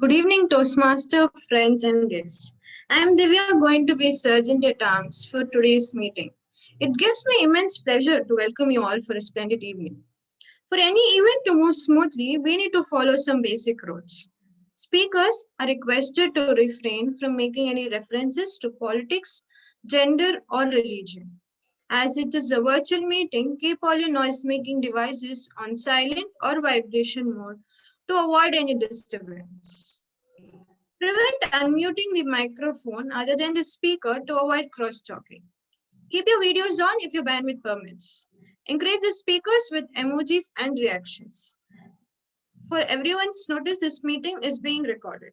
Good evening, Toastmaster friends and guests. I am Divya, going to be Sergeant at Arms for today's meeting. It gives me immense pleasure to welcome you all for a splendid evening. For any event to move smoothly, we need to follow some basic rules. Speakers are requested to refrain from making any references to politics, gender, or religion. As it is a virtual meeting, keep all your noise making devices on silent or vibration mode to avoid any disturbance. Prevent unmuting the microphone other than the speaker to avoid cross-talking. Keep your videos on if your bandwidth permits. Encourage the speakers with emojis and reactions. For everyone's notice, this meeting is being recorded.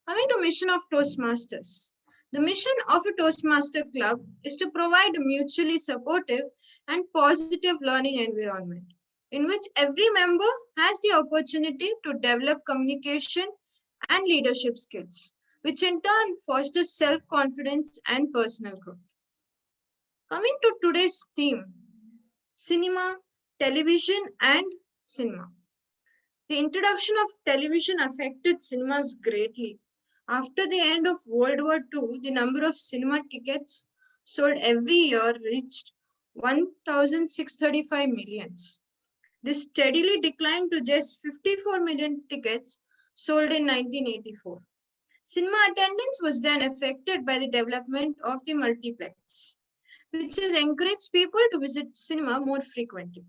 Coming to mission of Toastmasters. The mission of a Toastmaster Club is to provide a mutually supportive and positive learning environment in which every member has the opportunity to develop communication and leadership skills, which in turn fosters self-confidence and personal growth. Coming to today's theme, cinema, television, and cinema. The introduction of television affected cinemas greatly. After the end of World War II, the number of cinema tickets sold every year reached 1,635 millions. This steadily declined to just 54 million tickets sold in 1984. Cinema attendance was then affected by the development of the multiplex, which has encouraged people to visit cinema more frequently.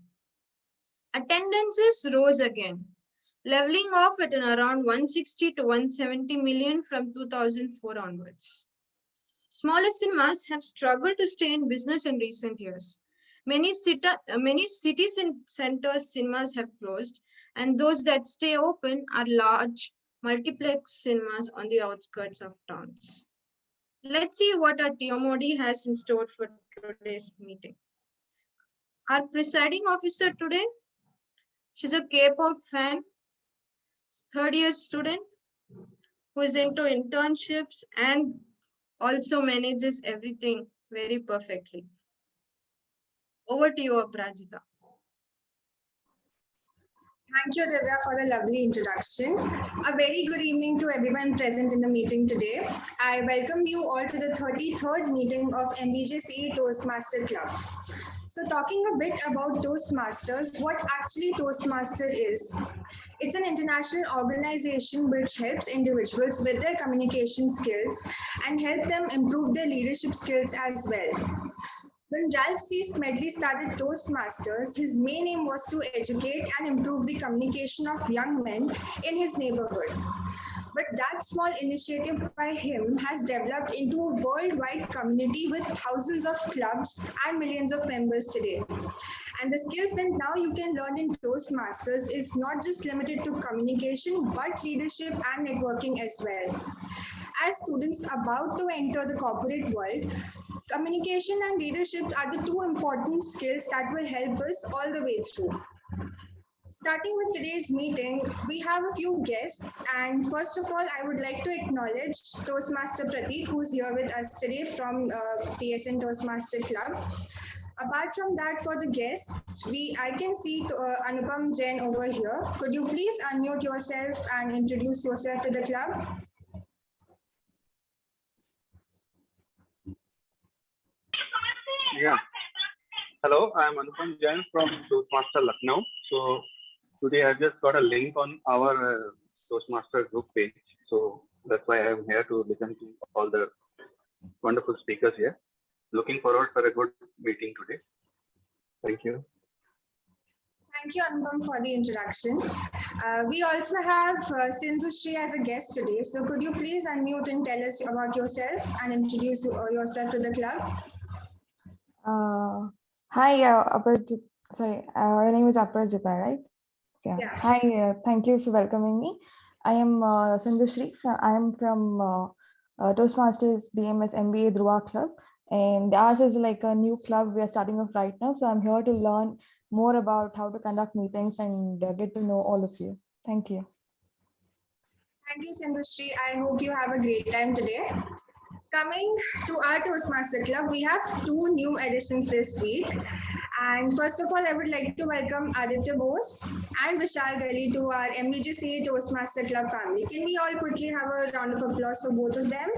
Attendances rose again, leveling off at around 160 to 170 million from 2004 onwards. Smaller cinemas have struggled to stay in business in recent years. Many cities and centers cinemas have closed, and those that stay open are large multiplex cinemas on the outskirts of towns. Let's see what our TMOD has in store for today's meeting. Our presiding officer today, she's a K-pop fan, third-year student who is into internships and also manages everything very perfectly. Over to you, Aparajita. Thank you, Divya, for the lovely introduction. A very good evening to everyone present in the meeting today. I welcome you all to the 33rd meeting of MVJCE Toastmasters Club. So talking a bit about Toastmasters, what actually Toastmaster is. It's an international organization which helps individuals with their communication skills and help them improve their leadership skills as well. When Ralph C. Smedley started Toastmasters, his main aim was to educate and improve the communication of young men in his neighborhood. But that small initiative by him has developed into a worldwide community with thousands of clubs and millions of members today. And the skills that now you can learn in Toastmasters is not just limited to communication, but leadership and networking as well. As students about to enter the corporate world, communication and leadership are the two important skills that will help us all the way through. Starting with today's meeting, we have a few guests, and first of all, I would like to acknowledge Toastmaster Prateek, who's here with us today from PSN Toastmaster Club. Apart from that, for the guests, I can see Anupam Jain over here. Could you please unmute yourself and introduce yourself to the club? Yeah. Hello, I am Anupam Jain from Toastmaster Lucknow. So today I just got a link on our Toastmaster group page. So that's why I am here to listen to all the wonderful speakers here. Looking forward for a good meeting today. Thank you. Thank you, Anupam, for the introduction. We also have Sindhushri as a guest today. So could you please unmute and tell us about yourself and introduce yourself to the club? Hi, Aparajita. Sorry, your name is Aparajita, right? Yeah. Hi, thank you for welcoming me. I am Sindhushri. I am from Toastmasters BMS MBA Dhruva Club, and ours is like a new club we are starting off right now. So I'm here to learn more about how to conduct meetings and get to know all of you. Thank you. Thank you, Sindhushri. I hope you have a great time today. Coming to our Toastmaster Club, we have two new additions this week. And first of all, I would like to welcome Aditya Bose and Vishal Gali to our MVJCE Toastmaster Club family. Can we all quickly have a round of applause for both of them?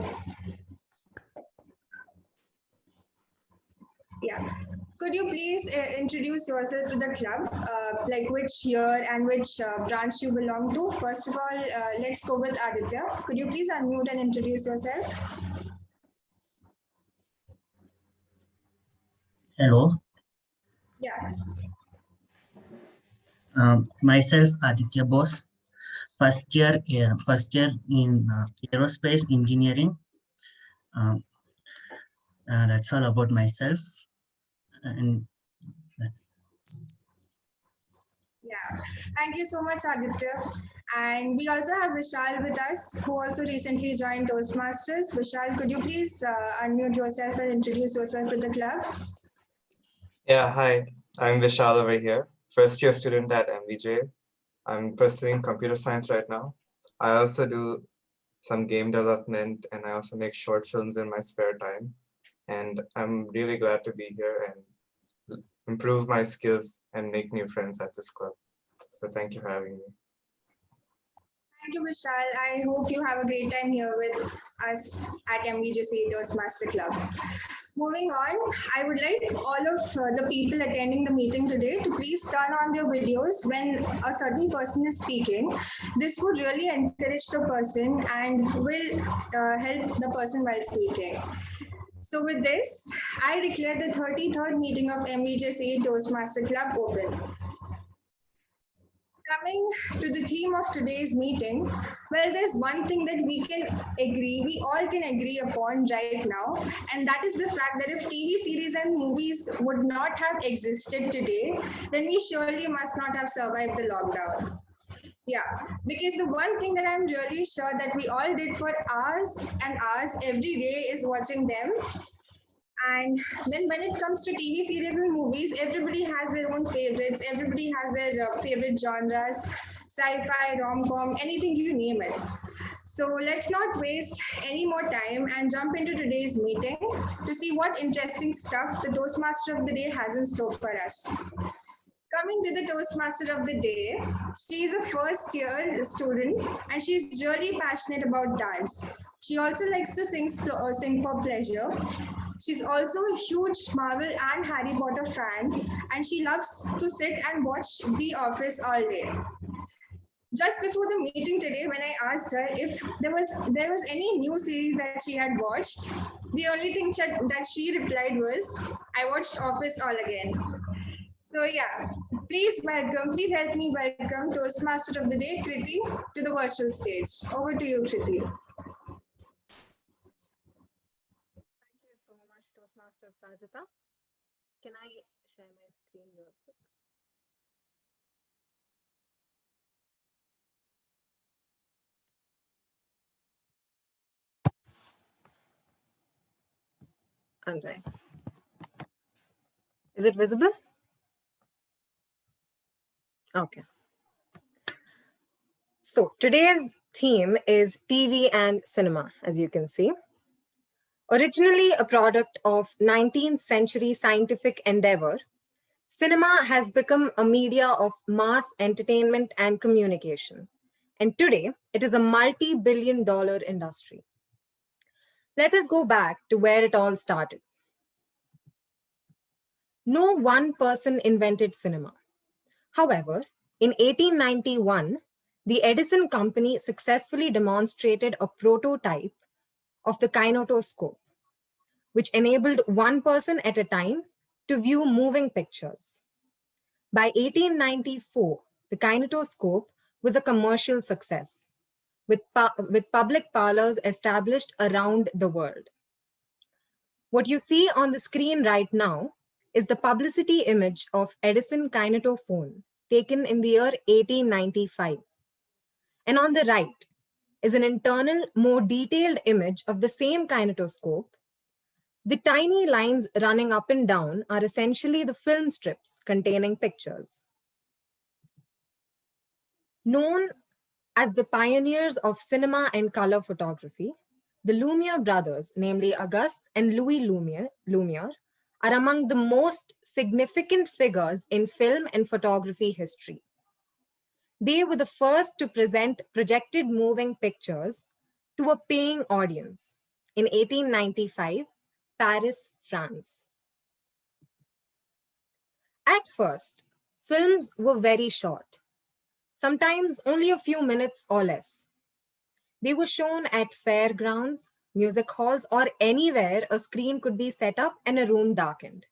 Yeah. Could you please introduce yourself to the club, like which year and which branch you belong to? First of all, let's go with Aditya. Could you please unmute and introduce yourself? Hello, Yeah. myself Aditya Bose, first year in aerospace engineering. Um, that's all about myself. And Yeah. Thank you so much, Aditya. And we also have Vishal with us, who also recently joined Toastmasters. Vishal, could you please unmute yourself and introduce yourself to the club? Yeah, hi, I'm Vishal over here, first year student at MVJ. I'm pursuing computer science right now. I also do some game development and I also make short films in my spare time. And I'm really glad to be here and improve my skills and make new friends at this club. So thank you for having me. Thank you, Vishal. I hope you have a great time here with us at MVJCE Toastmaster Club. Moving on, I would like all of the people attending the meeting today to please turn on their videos when a certain person is speaking. This would really encourage the person and will help the person while speaking. So with this, I declare the 33rd meeting of MVJCE Toastmaster Club open. Coming to the theme of today's meeting, well, there's one thing that we all can agree upon right now, and that is the fact that if TV series and movies would not have existed today, then we surely must not have survived the lockdown. Yeah, because the one thing that I'm really sure that we all did for hours and hours every day is watching them. And then when it comes to TV series and movies, everybody has their own favorites. Everybody has their favorite genres, sci-fi, rom-com, anything you name it. So let's not waste any more time and jump into today's meeting to see what interesting stuff the Toastmaster of the day has in store for us. Coming to the Toastmaster of the day, she is a first year student and she's really passionate about dance. She also likes to sing for pleasure. She's also a huge Marvel and Harry Potter fan, and she loves to sit and watch The Office all day. Just before the meeting today, when I asked her if there was any new series that she had watched, the only thing that she replied was, "I watched Office all again." So yeah, please help me welcome Toastmaster of the Day, Kriti, to the virtual stage. Over to you, Kriti. So much, Toastmaster Prajita. Can I share my screen real quick? All right. Is it visible? Okay. So today's theme is TV and cinema, as you can see. Originally a product of 19th century scientific endeavor, cinema has become a media of mass entertainment and communication. And today, it is a multi-billion-dollar industry. Let us go back to where it all started. No one person invented cinema. However, in 1891, the Edison Company successfully demonstrated a prototype of the kinetoscope, which enabled one person at a time to view moving pictures. By 1894, the kinetoscope was a commercial success, with public parlors established around the world. What you see on the screen right now is the publicity image of Edison kinetophone taken in the year 1895. And on the right is an internal, more detailed image of the same kinetoscope. The tiny lines running up and down are essentially the film strips containing pictures. Known as the pioneers of cinema and color photography, the Lumiere brothers, namely Auguste and Louis Lumiere, are among the most significant figures in film and photography history. They were the first to present projected moving pictures to a paying audience in 1895, Paris, France. At first, films were very short, sometimes only a few minutes or less. They were shown at fairgrounds, music halls, or anywhere a screen could be set up and a room darkened.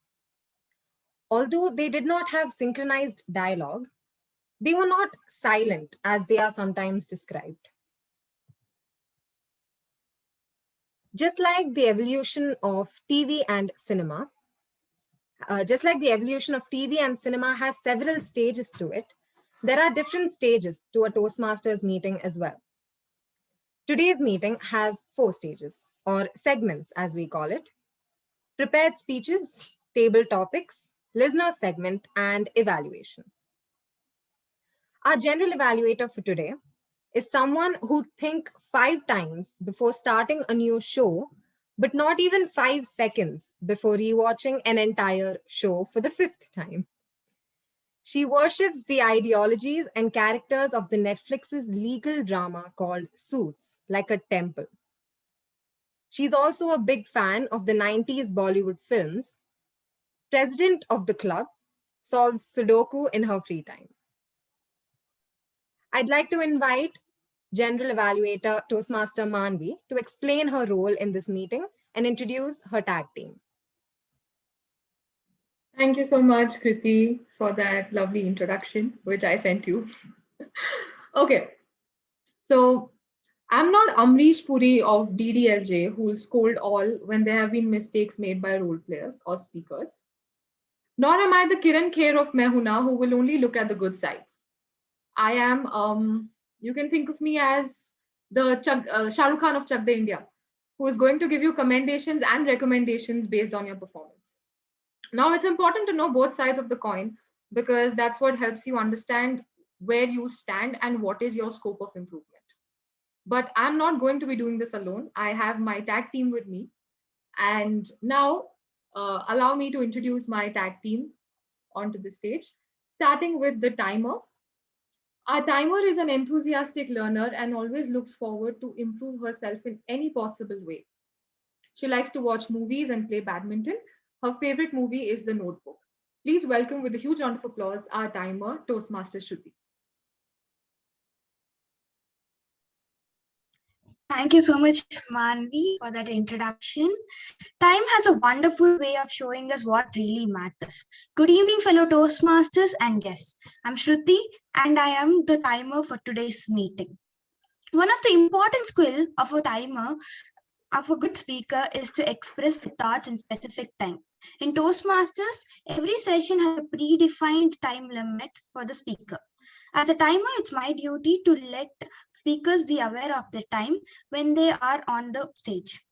Although they did not have synchronized dialogue, they were not silent as they are sometimes described. Just like the evolution of TV and cinema, has several stages to it, there are different stages to a Toastmasters meeting as well. Today's meeting has 4 stages, or segments as we call it: prepared speeches, table topics, listener segment, and evaluation. Our general evaluator for today is someone who'd think 5 times before starting a new show, but not even 5 seconds before rewatching an entire show for the 5th time. She worships the ideologies and characters of the Netflix's legal drama called Suits like a temple. She's also a big fan of the 90s Bollywood films. President of the club, solves Sudoku in her free time. I'd like to invite General Evaluator Toastmaster Manvi to explain her role in this meeting and introduce her tag team. Thank you so much, Kriti, for that lovely introduction, which I sent you. Okay, so I'm not Amrish Puri of DDLJ, who will scold all when there have been mistakes made by role players or speakers. Nor am I the Kiran Kher of Mehuna, who will only look at the good sides. I am, you can think of me as the Shah Rukh Khan of Chak De India, who is going to give you commendations and recommendations based on your performance. Now, it's important to know both sides of the coin, because that's what helps you understand where you stand and what is your scope of improvement. But I'm not going to be doing this alone. I have my tag team with me. And now, allow me to introduce my tag team onto the stage, starting with the timer. Our timer is an enthusiastic learner and always looks forward to improve herself in any possible way. She likes to watch movies and play badminton. Her favorite movie is The Notebook. Please welcome with a huge round of applause our timer, Toastmaster Shruti. Thank you so much, Manvi, for that introduction. Time has a wonderful way of showing us what really matters. Good evening, fellow Toastmasters and guests. I'm Shruti, and I am the timer for today's meeting. One of the important skills of a timer, of a good speaker, is to express the thoughts in specific time. In Toastmasters, every session has a predefined time limit for the speaker. As a timer, it's my duty to let speakers be aware of the time when they are on the stage.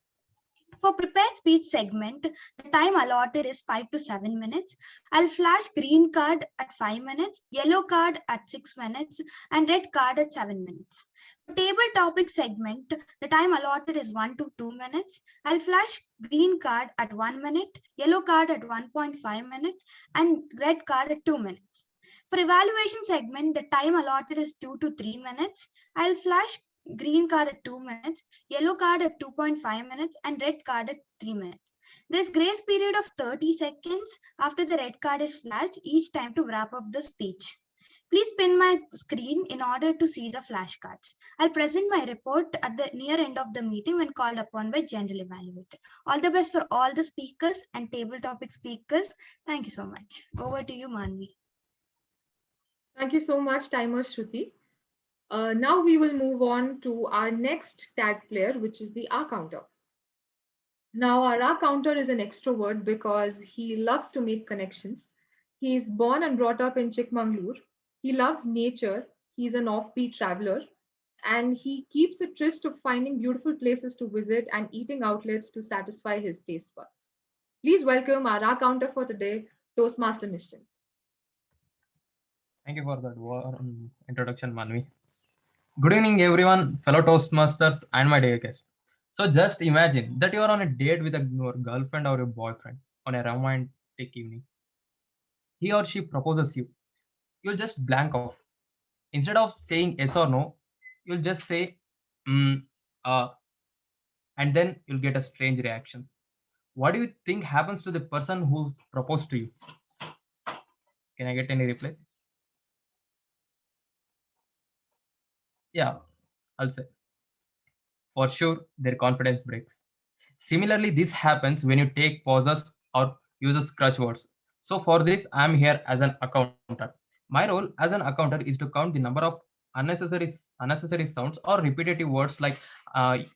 For prepared speech segment, the time allotted is 5 to 7 minutes. I'll flash green card at 5 minutes, yellow card at 6 minutes, and red card at 7 minutes. For table topic segment, the time allotted is 1 to 2 minutes. I'll flash green card at 1 minute, yellow card at 1.5 minutes, and red card at 2 minutes. For evaluation segment, the time allotted is 2 to 3 minutes. I'll flash green card at 2 minutes, yellow card at 2.5 minutes, and red card at 3 minutes. There's grace period of 30 seconds after the red card is flashed each time to wrap up the speech. Please pin my screen in order to see the flashcards. I'll present my report at the near end of the meeting when called upon by General Evaluator. All the best for all the speakers and table topic speakers. Thank you so much. Over to you, Manvi. Thank you so much, timer Shruti. Now we will move on to our next tag player, which is the R counter. Now, our R counter is an extrovert because he loves to make connections. He is born and brought up in Chikmagalur. He loves nature. He's an offbeat traveler, and he keeps a tryst of finding beautiful places to visit and eating outlets to satisfy his taste buds. Please welcome our R counter for today, Toastmaster Nishchan. Thank you for that warm introduction, Manvi. Good evening, everyone, fellow Toastmasters and my dear guest. So just imagine that you are on a date with your girlfriend or your boyfriend on a romantic evening. he or she proposes you, you'll just blank off. Instead of saying yes or no, you'll just say, mm, uh, and then you'll get a strange reactions. What do you think happens to the person who's proposed to you? Can I get any replies? Yeah, I'll say. For sure, their confidence breaks. Similarly, this happens when you take pauses or uses crutch words. So for this, I'm here as an accountant. My role as an accountant is to count the number of unnecessary sounds or repetitive words like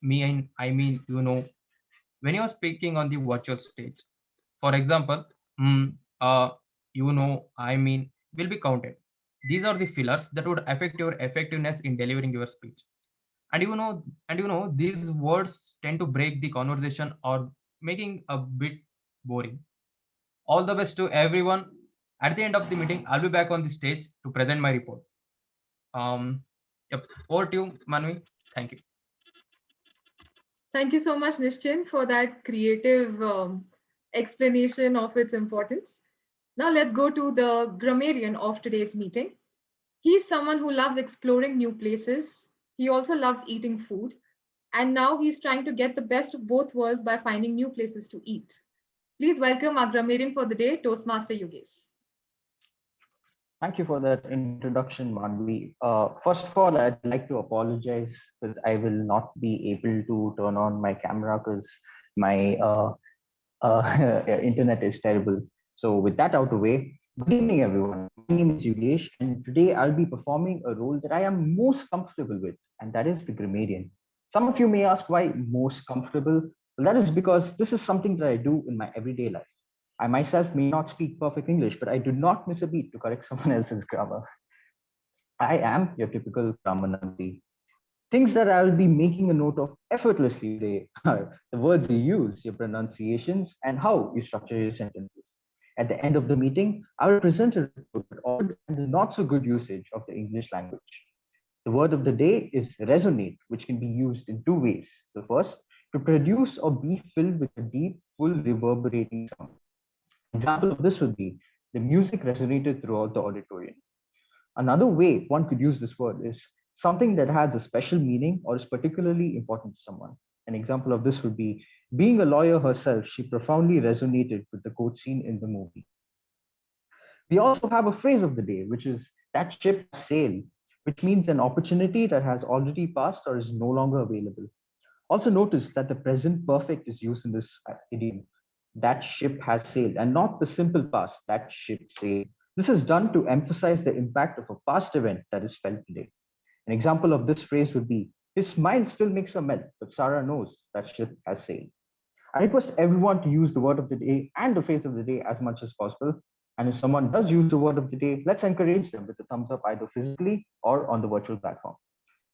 me and I mean, when you're speaking on the virtual stage. For example, mm, uh, I mean, will be counted. These are the fillers that would affect your effectiveness in delivering your speech. And these words tend to break the conversation or making a bit boring. All the best to everyone. At the end of the meeting, I'll be back on the stage to present my report. Yep. Over to you, Manvi. Thank you. Thank you so much, Nishchin, for that creative explanation of its importance. Now let's go to the grammarian of today's meeting. He's someone who loves exploring new places. He also loves eating food. And now he's trying to get the best of both worlds by finding new places to eat. Please welcome our grammarian for the day, Toastmaster Yogesh. Thank you for that introduction, Manvi. First of all, I'd like to apologize because I will not be able to turn on my camera because my internet is terrible. So with that out of the way, good evening, everyone. My name is Yogesh, and today I'll be performing a role that I am most comfortable with, and that is the grammarian. Some of you may ask why most comfortable. Well, that is because this is something that I do in my everyday life. I myself may not speak perfect English, but I do not miss a beat to correct someone else's grammar. I am your typical grammar Nancy. Things that I'll be making a note of effortlessly today are the words you use, your pronunciations, and how you structure your sentences. At the end of the meeting, I will present a report on the not so good usage of the English language. The word of the day is resonate, which can be used in two ways. The first, to produce or be filled with a deep, full, reverberating sound. Example of this would be the music resonated throughout the auditorium. Another way one could use this word is something that has a special meaning or is particularly important to someone. An example of this would be being a lawyer herself, she profoundly resonated with the court scene in the movie. We also have a phrase of the day, which is that ship sailed, which means an opportunity that has already passed or is no longer available. Also notice that the present perfect is used in this idiom. That ship has sailed, and not the simple past, that ship sailed. This is done to emphasize the impact of a past event that is felt today. An example of this phrase would be, his smile still makes her melt, but Sarah knows that ship has sailed. I request everyone to use the word of the day and the phrase of the day as much as possible. And if someone does use the word of the day, let's encourage them with a thumbs up either physically or on the virtual platform.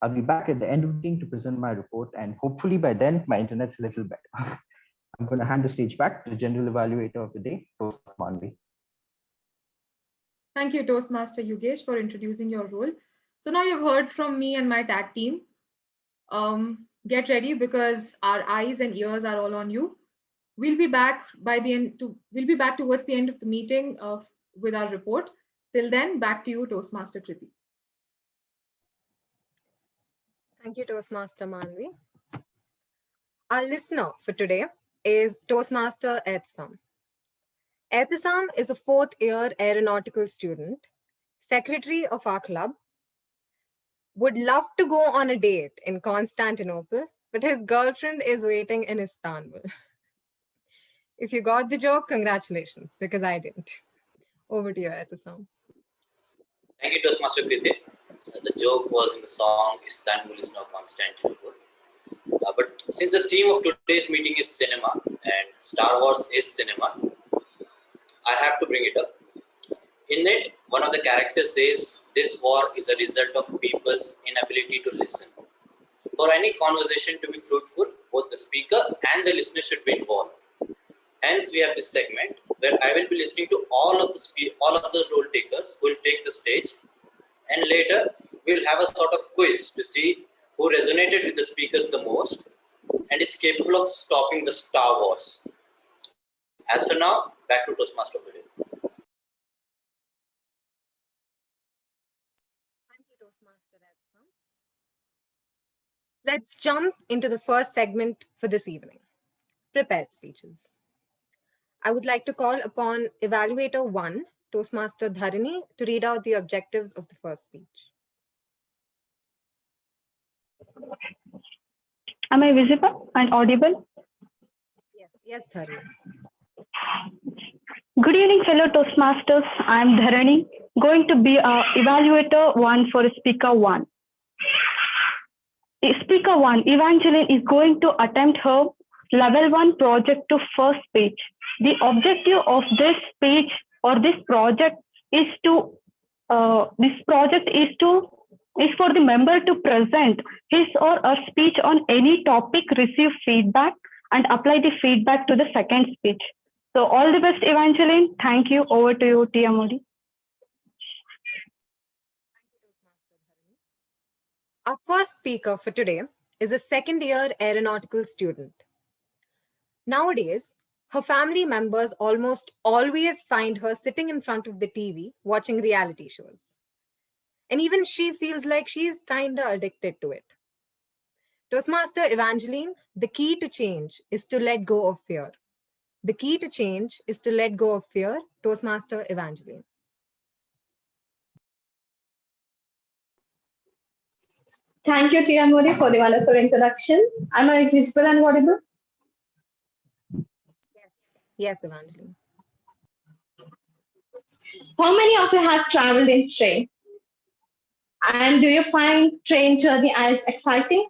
I'll be back at the end of the meeting to present my report, and hopefully by then my internet's a little better. I'm going to hand the stage back to the general evaluator of the day, Toastmaster Manvi. Thank you, Toastmaster Yogesh, for introducing your role. So now you've heard from me and my tag team. Get ready because our eyes and ears are all on you. We'll be back towards the end of the meeting with our report. Till then, back to you, Toastmaster Kriti. Thank you, Toastmaster Manvi. Our listener for today is Toastmaster Ehtisam. Ehtisam is a fourth-year aeronautical student, secretary of our club, would love to go on a date in Constantinople, but his girlfriend is waiting in Istanbul. If you got the joke, congratulations, because I didn't. Over to you, Ehtisam. Thank you, Toastmaster Kriti. The joke was in the song Istanbul is now Constantinople. But since the theme of today's meeting is cinema and Star Wars is cinema, I have to bring it up. In it, one of the characters says, this war is a result of people's inability to listen. For any conversation to be fruitful, both the speaker and the listener should be involved. Hence, we have this segment where I will be listening to all of the role takers who will take the stage, and later we'll have a sort of quiz to see who resonated with the speakers the most and is capable of stopping the Star Wars. As for now, back to Toastmaster of the day. Let's jump into the first segment for this evening, prepared speeches. I would like to call upon Evaluator 1, Toastmaster Dharani, to read out the objectives of the first speech. Am I visible and audible? Yes, Dharani. Good evening, fellow Toastmasters. I am Dharani, going to be Evaluator 1 for Speaker 1. Speaker 1, Evangeline, is going to attempt her Level 1 project to first speech. The objective of this speech or this project is for the member to present his or her speech on any topic, receive feedback, and apply the feedback to the second speech. So all the best, Evangeline. Thank you. Over to you, Tia Modi. Our first speaker for today is a second-year aeronautical student. Nowadays, her family members almost always find her sitting in front of the TV watching reality shows. And even she feels like she's kinda addicted to it. Toastmaster Evangeline, the key to change is to let go of fear. The key to change is to let go of fear. Toastmaster Evangeline. Thank you, Tia Modi, for the wonderful introduction. Am I visible and audible? Yes, Evangeline. How many of you have traveled in train? And do you find train journey as exciting?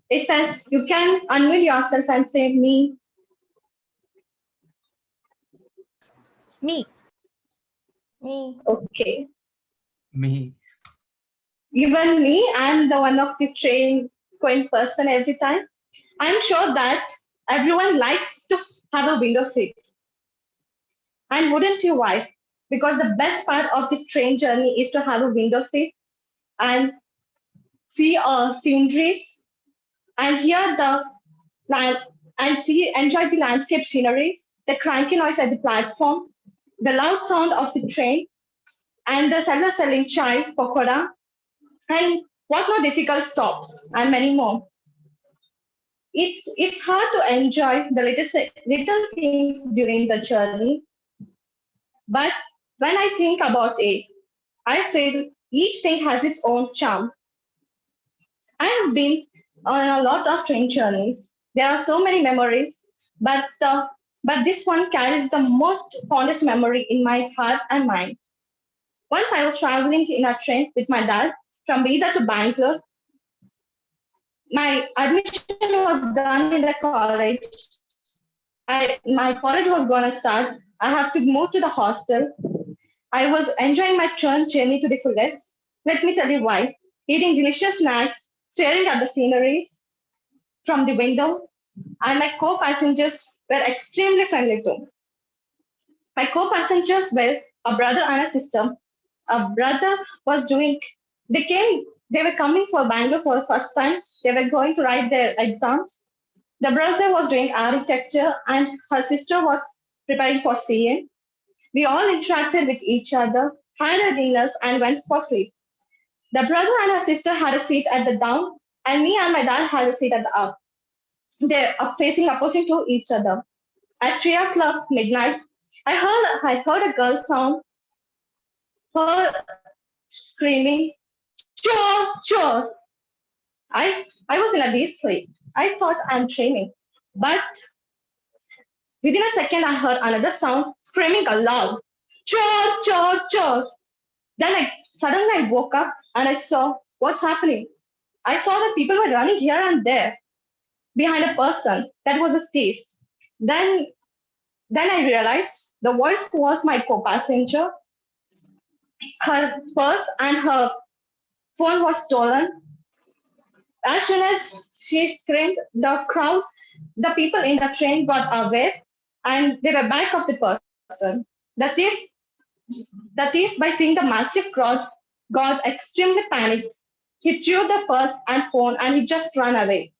If yes, you can unmute yourself and say me. Me. Okay. Me. Even me, I'm the one of the train going person every time. I'm sure that everyone likes to have a window seat. And wouldn't you why? Because the best part of the train journey is to have a window seat and see sceneries and hear the enjoy the landscape sceneries, the cranky noise at the platform, the loud sound of the train, and the seller selling chai, pakoda, and what more difficult stops, and many more. It's hard to enjoy the little things during the journey, but when I think about it, I feel each thing has its own charm. I have been on a lot of train journeys. There are so many memories, but this one carries the most fondest memory in my heart and mind. Once I was traveling in a train with my dad from Bida to Bangalore. My admission was done in the college. My college was going to start. I have to move to the hostel. I was enjoying my train journey to the fullest. Let me tell you why. Eating delicious snacks, staring at the sceneries from the window, and my co-passengers were extremely friendly too. My co-passengers were a brother and a sister. A brother was they were coming for Bangalore for the first time. They were going to write their exams. The brother was doing architecture and her sister was preparing for CA. We all interacted with each other, had our dinners, and went for sleep. The brother and her sister had a seat at the down, and me and my dad had a seat at the up. They are facing opposite to each other. At 3 o'clock midnight, I heard a girl sound, her screaming, "Chore, chore!" I was in a deep sleep. I thought I'm dreaming, but within a second, I heard another sound screaming aloud, "Chore, chore, chore!" Then suddenly I woke up and I saw what's happening. I saw that people were running here and there behind a person that was a thief. Then I realized the voice was my co-passenger. Her purse and her phone was stolen. As soon as she screamed, the people in the train got aware and they were back of the person. The thief, by seeing the massive crowd, got extremely panicked. He threw the purse and phone and he just ran away.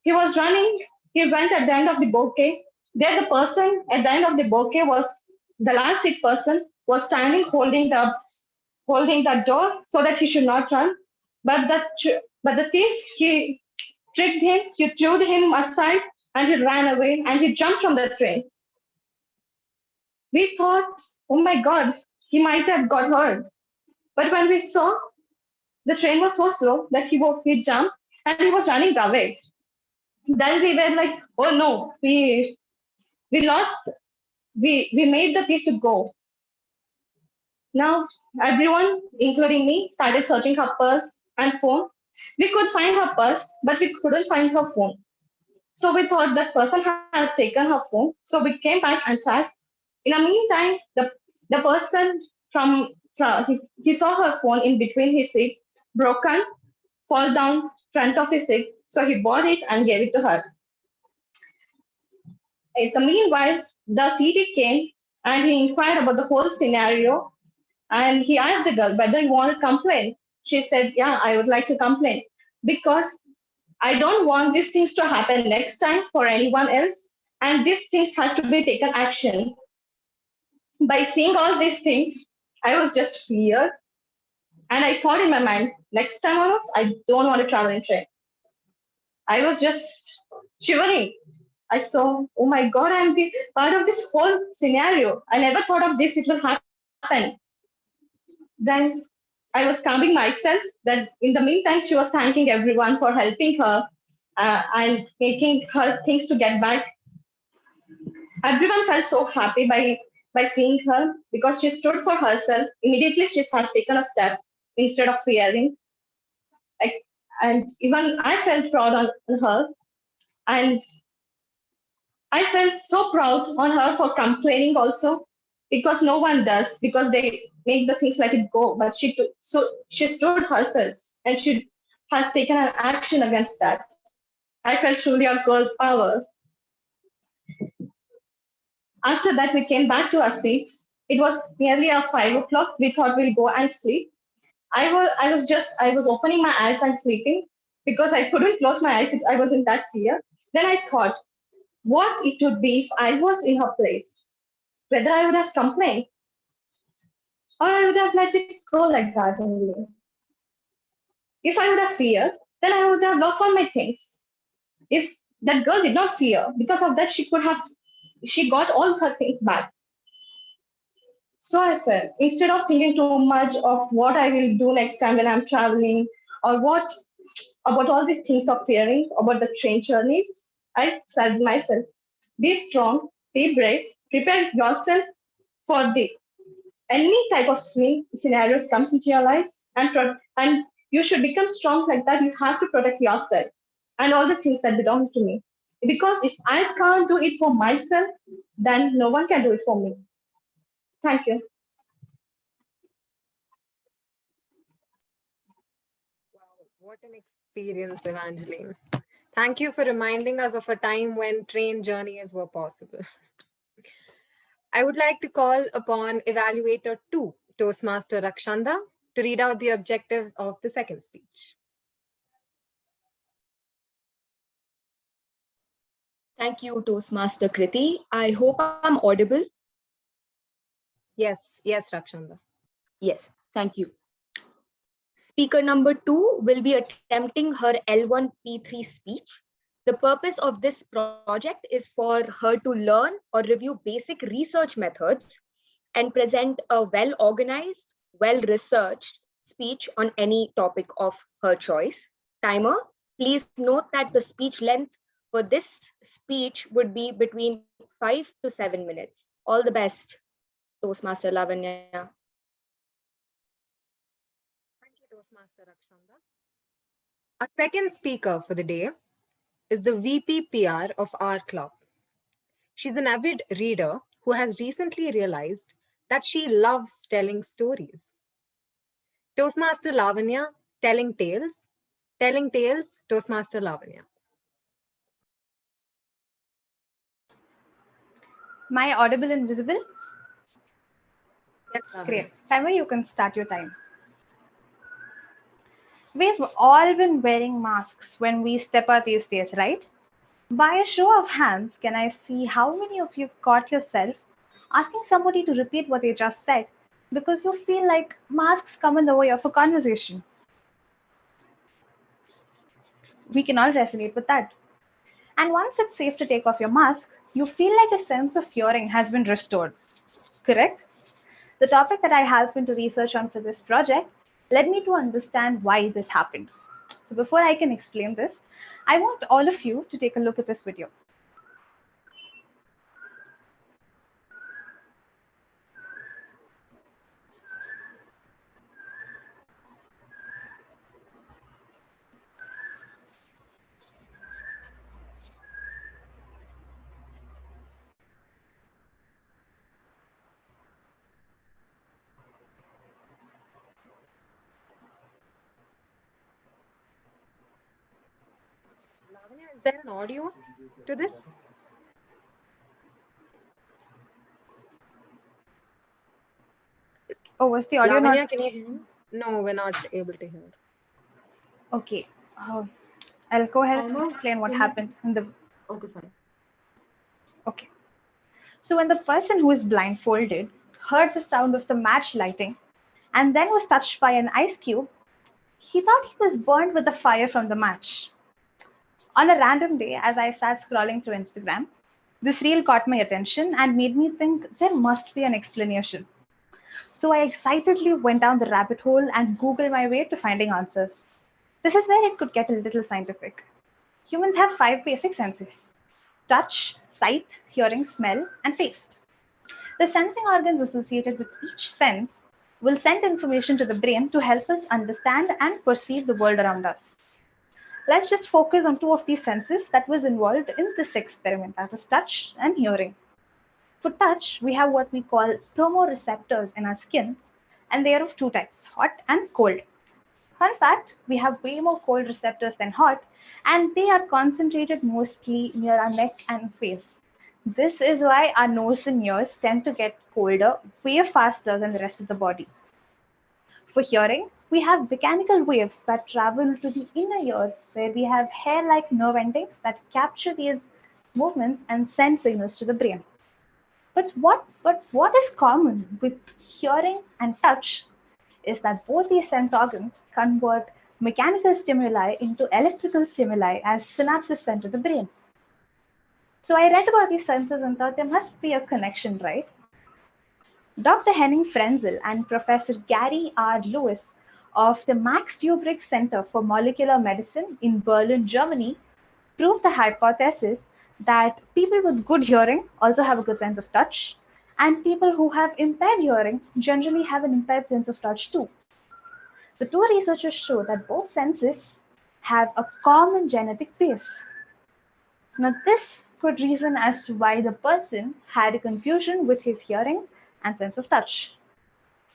He was running. He went at the end of the bouquet. There, the person at the end of the bouquet was the last sick person was standing holding the door so that he should not run. But the thief, he tricked him, he threw him aside, and he ran away, and he jumped from the train. We thought, oh my God, he might have got hurt. But when we saw, the train was so slow that he jumped and he was running away. Then we were like, oh no, we lost, we made the thief to go. Now everyone, including me, started searching her purse and phone. We could find her purse, but we couldn't find her phone. So we thought that person had taken her phone. So we came back and sat. In the meantime, the person he saw her phone in between his seat, broken, fall down front of his seat. So he bought it and gave it to her. In the meanwhile, the TT came and he inquired about the whole scenario, and he asked the girl whether you want to complain. She said, yeah, I would like to complain because I don't want these things to happen next time for anyone else, and these things has to be taken action. By seeing all these things, I was just feared, and I thought in my mind, next time onwards, I don't want to travel in train. I was just shivering. I saw, oh my God, I'm the part of this whole scenario. I never thought of this, it will happen. Then I was calming myself that in the meantime, she was thanking everyone for helping her and making her things to get back. Everyone felt so happy by seeing her because she stood for herself. Immediately, she has taken a step instead of fearing. And even I felt proud on her. And I felt so proud on her for complaining also, because no one does, because they make the things let it go. But she stood herself and she has taken an action against that. I felt truly a girl power. After that, we came back to our seats. It was nearly 5 o'clock. We thought we'll go and sleep. I was opening my eyes and sleeping because I couldn't close my eyes. I was in that fear. Then I thought, what it would be if I was in her place, whether I would have complained or I would have let it go like that only. If I would have feared, then I would have lost all my things. If that girl did not fear, because of that, she got all her things back. So I felt, instead of thinking too much of what I will do next time when I'm traveling, or about all the things of fearing about the train journeys, I said myself, be strong, be brave, prepare yourself for any type of scenarios comes into your life, and you should become strong like that. You have to protect yourself and all the things that belong to me. Because if I can't do it for myself, then no one can do it for me. Thank you. Wow, what an experience, Evangeline. Thank you for reminding us of a time when train journeys were possible. I would like to call upon Evaluator 2, Toastmaster Rakshanda, to read out the objectives of the second speech. Thank you, Toastmaster Kriti. I hope I'm audible. Yes, Rakshanda. Yes, thank you. Speaker number 2 will be attempting her L1P3 speech. The purpose of this project is for her to learn or review basic research methods and present a well-organized, well-researched speech on any topic of her choice. Timer, please note that the speech length for this speech would be between 5 to 7 minutes. All the best, Toastmaster Lavanya. Thank you, Toastmaster Rakshanda. Our second speaker for the day is the VP PR of our club. She's an avid reader who has recently realized that she loves telling stories. Toastmaster Lavanya, telling tales, Toastmaster Lavanya. Am I audible and visible? Yes, Lavanya. Great. Timer, you can start your time. We've all been wearing masks when we step out these days, right? By a show of hands, can I see how many of you caught yourself asking somebody to repeat what they just said because you feel like masks come in the way of a conversation? We can all resonate with that. And once it's safe to take off your mask, you feel like your sense of hearing has been restored. Correct? The topic that I helped into research on for this project led me to understand why this happened. So before I can explain this, I want all of you to take a look at this video. Is there an audio to this? Oh, was the audio Lavanya, not? can you hear me? No, we're not able to hear. Okay. I'll go ahead and explain what happened in the. Okay, fine. Okay. So when the person who is blindfolded heard the sound of the match lighting and then was touched by an ice cube, he thought he was burned with the fire from the match. On a random day, as I sat scrolling through Instagram, this reel caught my attention and made me think there must be an explanation. So I excitedly went down the rabbit hole and Googled my way to finding answers. This is where it could get a little scientific. Humans have 5 basic senses: touch, sight, hearing, smell, and taste. The sensing organs associated with each sense will send information to the brain to help us understand and perceive the world around us. Let's just focus on 2 of these senses that was involved in this experiment, that is touch and hearing. For touch, we have what we call thermoreceptors in our skin, and they are of 2 types, hot and cold. Fun fact, we have way more cold receptors than hot, and they are concentrated mostly near our neck and face. This is why our nose and ears tend to get colder way faster than the rest of the body. For hearing, we have mechanical waves that travel to the inner ear where we have hair-like nerve endings that capture these movements and send signals to the brain. But what is common with hearing and touch is that both these sense organs convert mechanical stimuli into electrical stimuli as synapses sent to the brain. So I read about these senses and thought there must be a connection, right? Dr. Henning Frenzel and Professor Gary R. Lewis of the Max Dubrix Center for Molecular Medicine in Berlin, Germany, proved the hypothesis that people with good hearing also have a good sense of touch, and people who have impaired hearing generally have an impaired sense of touch too. The 2 researchers show that both senses have a common genetic base. Now, this could reason as to why the person had a confusion with his hearing and sense of touch.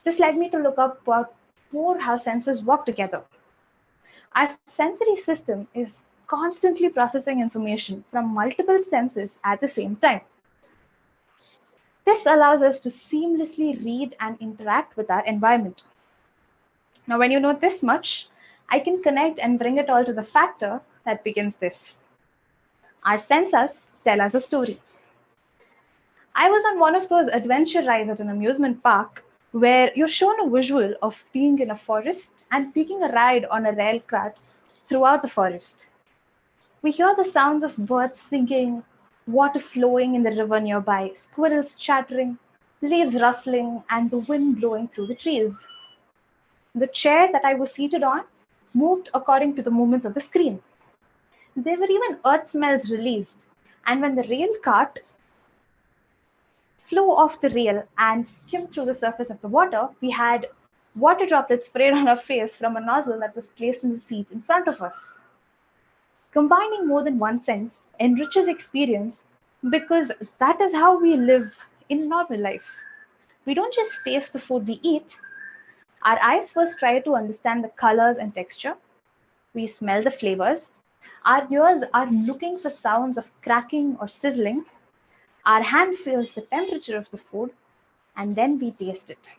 This led me to look up more how senses work together. Our sensory system is constantly processing information from multiple senses at the same time. This allows us to seamlessly read and interact with our environment. Now, when you know this much, I can connect and bring it all to the factor that begins this. Our senses tell us a story. I was on one of those adventure rides at an amusement park where you're shown a visual of being in a forest and taking a ride on a rail cart throughout the forest. We hear the sounds of birds singing, water flowing in the river nearby, squirrels chattering, leaves rustling, and the wind blowing through the trees. The chair that I was seated on moved according to the movements of the screen. There were even earth smells released, and when the rail cart flew off the rail and skimmed through the surface of the water, we had water droplets sprayed on our face from a nozzle that was placed in the seat in front of us. Combining more than one sense enriches experience because that is how we live in normal life. We don't just taste the food we eat. Our eyes first try to understand the colors and texture. We smell the flavors. Our ears are looking for sounds of cracking or sizzling. Our hand feels the temperature of the food, and then we taste it.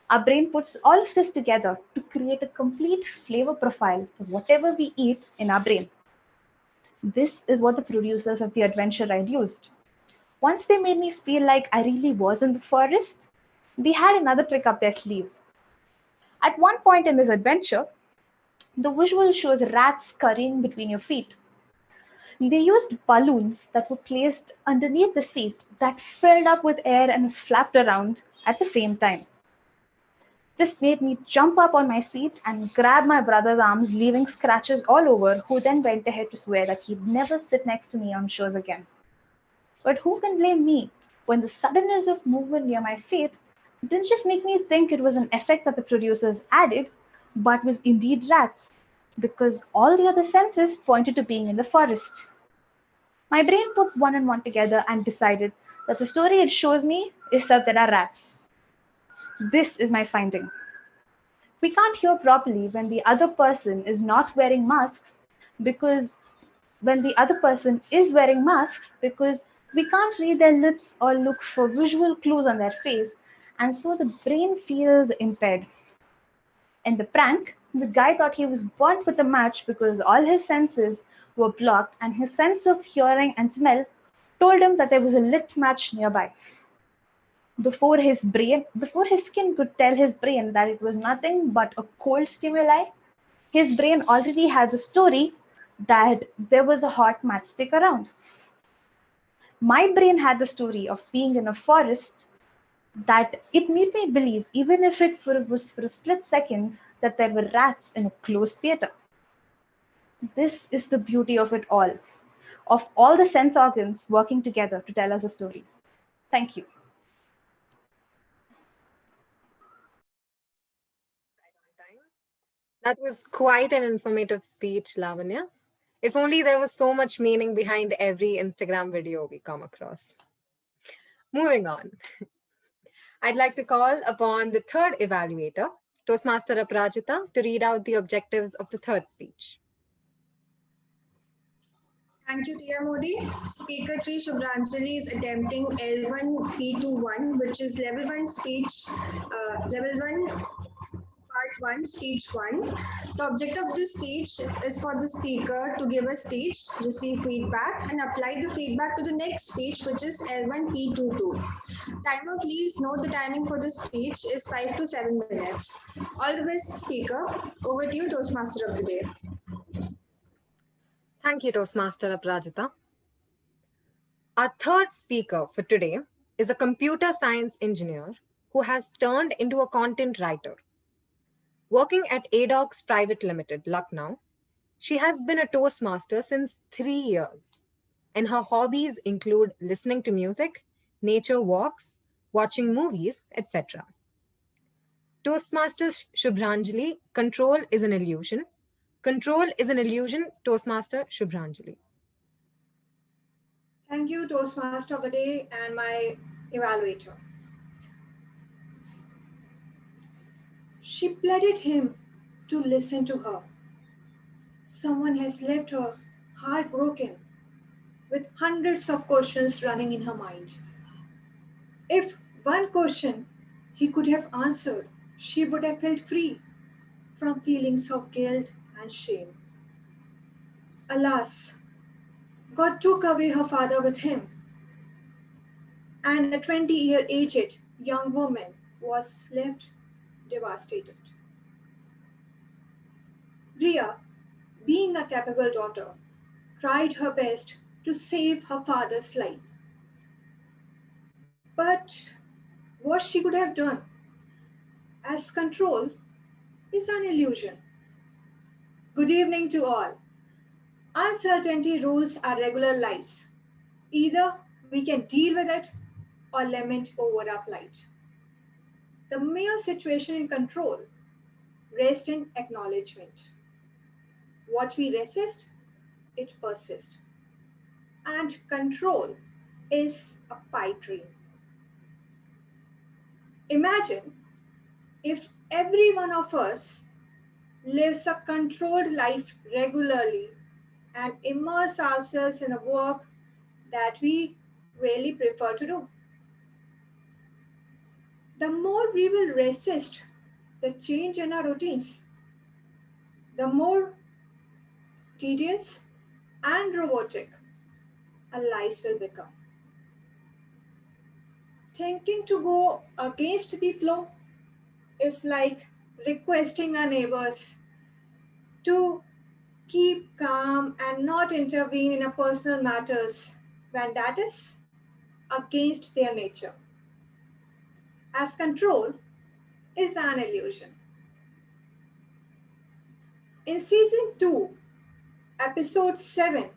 Our brain puts all of this together to create a complete flavor profile for whatever we eat in our brain. This is what the producers of the adventure ride used. Once they made me feel like I really was in the forest, they had another trick up their sleeve. At one point in this adventure, The visual shows rats scurrying between your feet. They used balloons that were placed underneath the seat that filled up with air and flapped around at the same time. This made me jump up on my seat and grab my brother's arms, leaving scratches all over, who then went ahead to swear that he'd never sit next to me on shows again. But who can blame me when the suddenness of movement near my feet didn't just make me think it was an effect that the producers added, but was indeed rats, because all the other senses pointed to being in the forest. My brain put one and one together and decided that the story it shows me is that there are rats. This is my finding. We can't hear properly when the other person is not wearing masks because when the other person is wearing masks because we can't read their lips or look for visual clues on their face, and so the brain feels impaired. In the prank, the guy thought he was burnt with a match because all his senses were blocked and his sense of hearing and smell told him that there was a lit match nearby. Before his skin could tell his brain that it was nothing but a cold stimuli, his brain already had the story that there was a hot matchstick around. My brain had the story of being in a forest that it made me believe, even if it was for a split second, that there were rats in a closed theater. This is the beauty of it all, of all the sense organs working together to tell us a story. Thank you. That was quite an informative speech, Lavanya. If only there was so much meaning behind every Instagram video we come across. Moving on. I'd like to call upon the third evaluator, Toastmaster Aprajita, to read out the objectives of the third speech. Thank you, Tia Modi. Speaker 3, Shubhranjali, is attempting L1P21, which is level 1 speech, level 1, part 1, stage 1. The objective of this speech is for the speaker to give a speech, receive feedback, and apply the feedback to the next speech, which is L1P22. Timer, please note the timing for the speech is 5 to 7 minutes. All the best, speaker. Over to you, Toastmaster of the day. Thank you, Toastmaster Aprajita. Our third speaker for today is a computer science engineer who has turned into a content writer. Working at ADOX Private Limited, Lucknow, she has been a Toastmaster since 3 years, and her hobbies include listening to music, nature walks, watching movies, etc. Toastmaster Shubhranjali, control is an illusion. Control is an illusion, Toastmaster Shubhranjali. Thank you, Toastmaster of the day and my evaluator. She pleaded him to listen to her. Someone has left her heartbroken with hundreds of questions running in her mind. If one question he could have answered, she would have felt free from feelings of guilt and shame. Alas, God took away her father with him, and a 20-year aged young woman was left devastated. Ria, being a capable daughter, tried her best to save her father's life. But what she could have done, as control is an illusion. Good evening to all. Uncertainty rules our regular lives. Either we can deal with it or lament over our plight. The mere situation in control rests in acknowledgement. What we resist, it persists. And control is a pipe dream. Imagine if every one of us lives a controlled life regularly and immerse ourselves in a work that we really prefer to do. The more we will resist the change in our routines, the more tedious and robotic our lives will become. Thinking to go against the flow is like requesting our neighbors to keep calm and not intervene in a personal matters when that is against their nature, as control is an illusion. In season 2, episode 7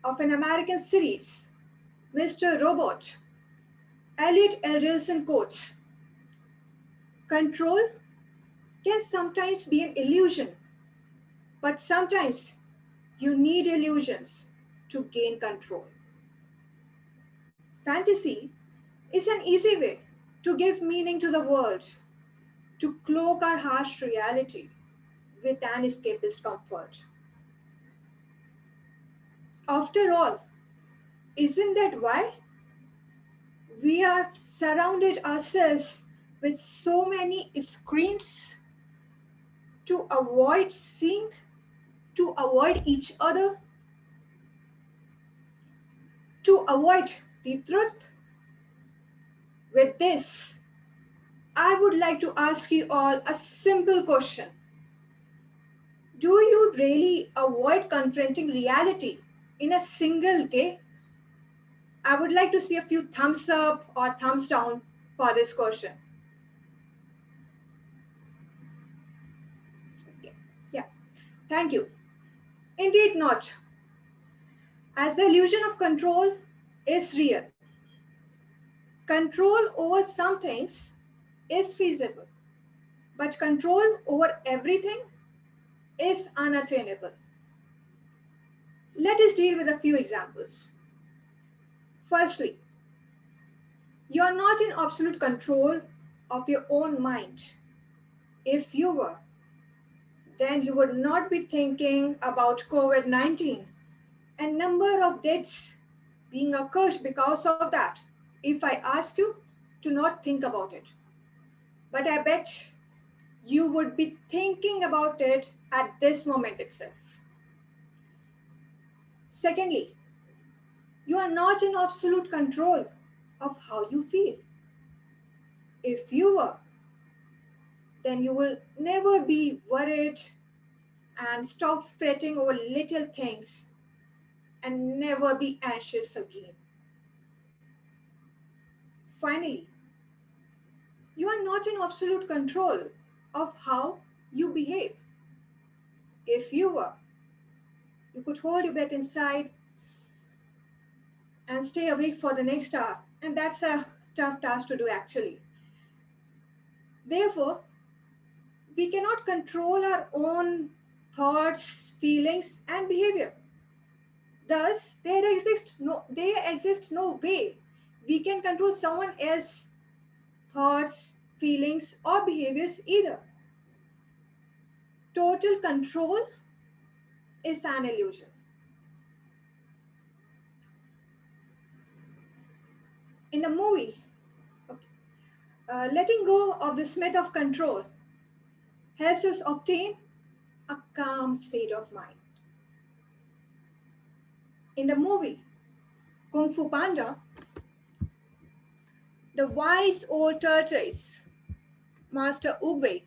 of an American series, Mr. Robot, Elliot Elderson quotes, "Control can sometimes be an illusion, but sometimes you need illusions to gain control." Fantasy is an easy way to give meaning to the world, to cloak our harsh reality with an escapist comfort. After all, isn't that why we have surrounded ourselves with so many screens? To avoid seeing, to avoid each other, to avoid the truth? With this, I would like to ask you all a simple question. Do you really avoid confronting reality in a single day? I would like to see a few thumbs up or thumbs down for this question. Yeah, thank you. Indeed not. As the illusion of control is real, control over some things is feasible, but control over everything is unattainable. Let us deal with a few examples. Firstly, you are not in absolute control of your own mind. If you were, then you would not be thinking about COVID-19 and number of deaths being occurred because of that if I ask you to not think about it. But I bet you would be thinking about it at this moment itself. Secondly, you are not in absolute control of how you feel. If you were, then you will never be worried and stop fretting over little things and never be anxious again. Finally, you are not in absolute control of how you behave. If you were, you could hold your breath inside and stay awake for the next hour, and that's a tough task to do actually. Therefore, we cannot control our own thoughts, feelings, and behavior. Thus, there exists no way we can control someone else's thoughts, feelings, or behaviors either. Total control is an illusion. In the movie, letting go of the smith of control helps us obtain a calm state of mind. In the movie Kung Fu Panda, the wise old tortoise, Master Oogway,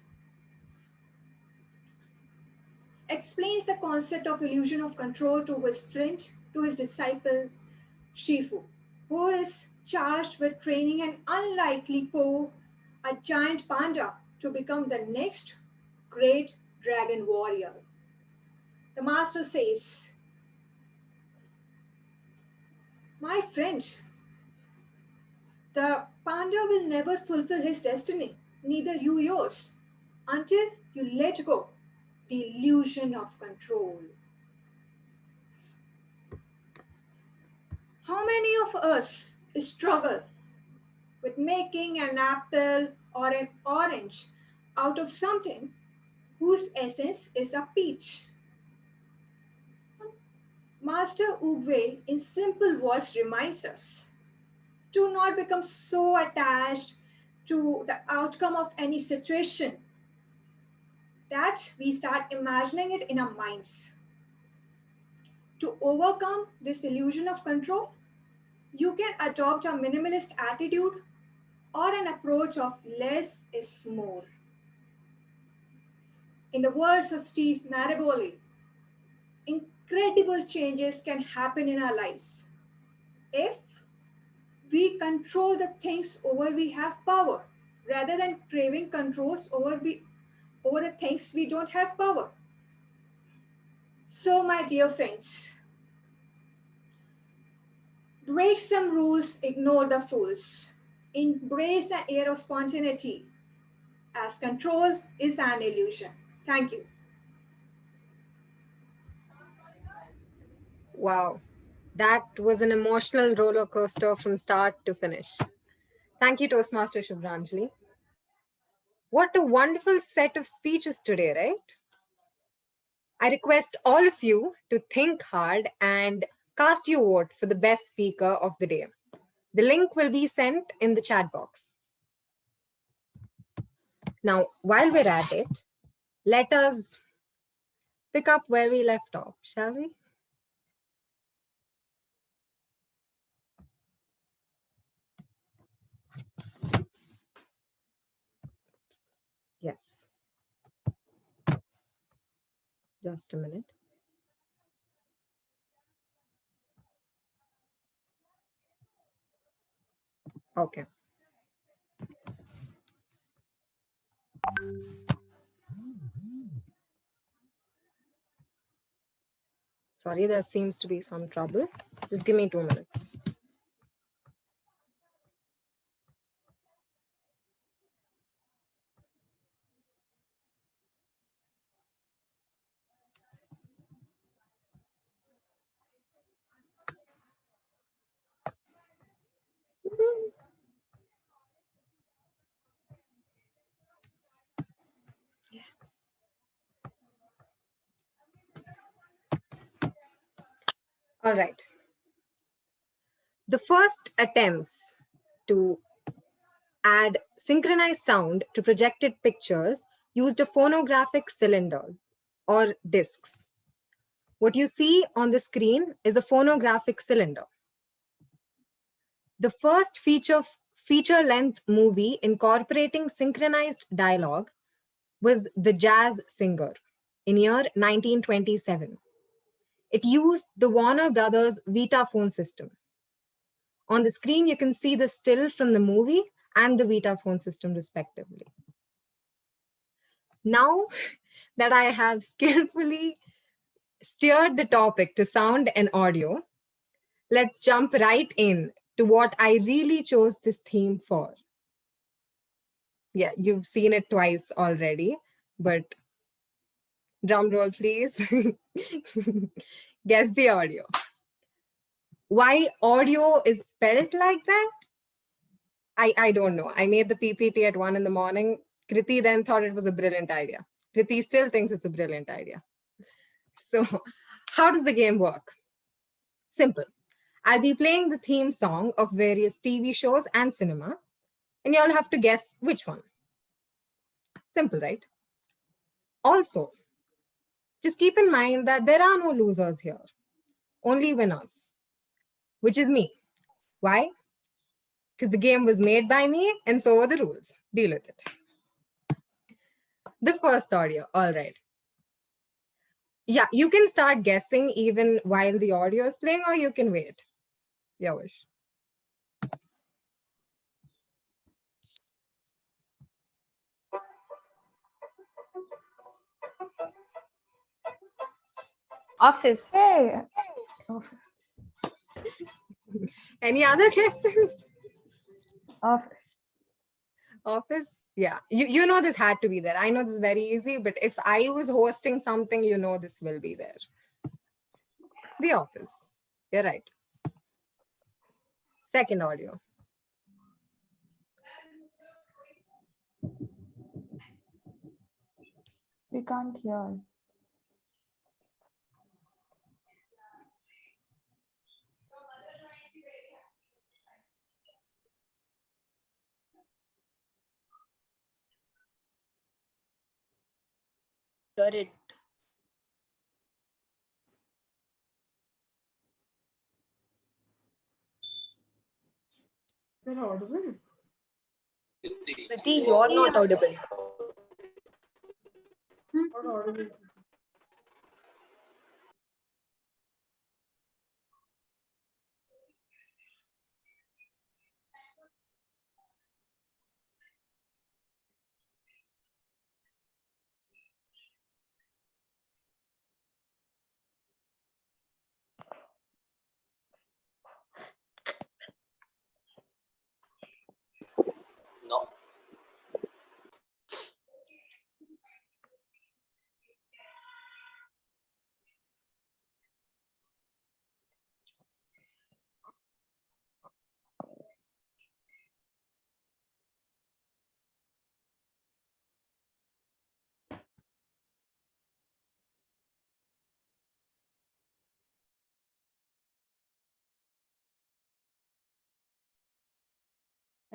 explains the concept of illusion of control to his friend, to his disciple, Shifu, who is charged with training an unlikely Po, a giant panda, to become the next great dragon warrior. The master says, "My friend, the panda will never fulfill his destiny, neither you yours, until you let go the illusion of control." How many of us struggle with making an apple or an orange out of something whose essence is a peach? Master Oogway, in simple words, reminds us to not become so attached to the outcome of any situation that we start imagining it in our minds. To overcome this illusion of control, you can adopt a minimalist attitude or an approach of less is more. In the words of Steve Maraboli, incredible changes can happen in our lives if we control the things over we have power, rather than craving controls over the things we don't have power. So, my dear friends, break some rules, ignore the fools. Embrace the air of spontaneity, as control is an illusion. Thank you. Wow, that was an emotional roller coaster from start to finish. Thank you, Toastmaster Shubhranjali. What a wonderful set of speeches today, right? I request all of you to think hard and cast your vote for the best speaker of the day. The link will be sent in the chat box. Now, while we're at it, let us pick up where we left off, shall we? Yes. Just a minute. Okay. Sorry, there seems to be some trouble. Just give me 2 minutes. All right. The first attempts to add synchronized sound to projected pictures used a phonographic cylinders or discs. What you see on the screen is a phonographic cylinder. The first feature-length movie incorporating synchronized dialogue was The Jazz Singer in year 1927. It used the Warner Brothers Vitaphone system. On the screen, you can see the still from the movie and the Vitaphone system respectively. Now that I have skillfully steered the topic to sound and audio, let's jump right in to what I really chose this theme for. Yeah, you've seen it twice already, but drum roll, please. Guess the audio. Why audio is spelled like that? I don't know. I made the PPT at 1 in the morning. Kriti then thought it was a brilliant idea. Kriti still thinks it's a brilliant idea. So how does the game work? Simple. I'll be playing the theme song of various TV shows and cinema, and you all have to guess which one. Simple, right? Also, just keep in mind that there are no losers here, only winners, which is me. Why? Because the game was made by me, and so are the rules. Deal with it. The first audio, all right. Yeah, you can start guessing even while the audio is playing, or you can wait. Your wish. Office. Hey. Office. Any other guesses? Office. Office? Yeah, you know this had to be there. I know this is very easy, but if I was hosting something, you know this will be there. The Office. You're right. Second audio. We can't hear. Hear it. Is that audible? Kriti, you're not audible. No.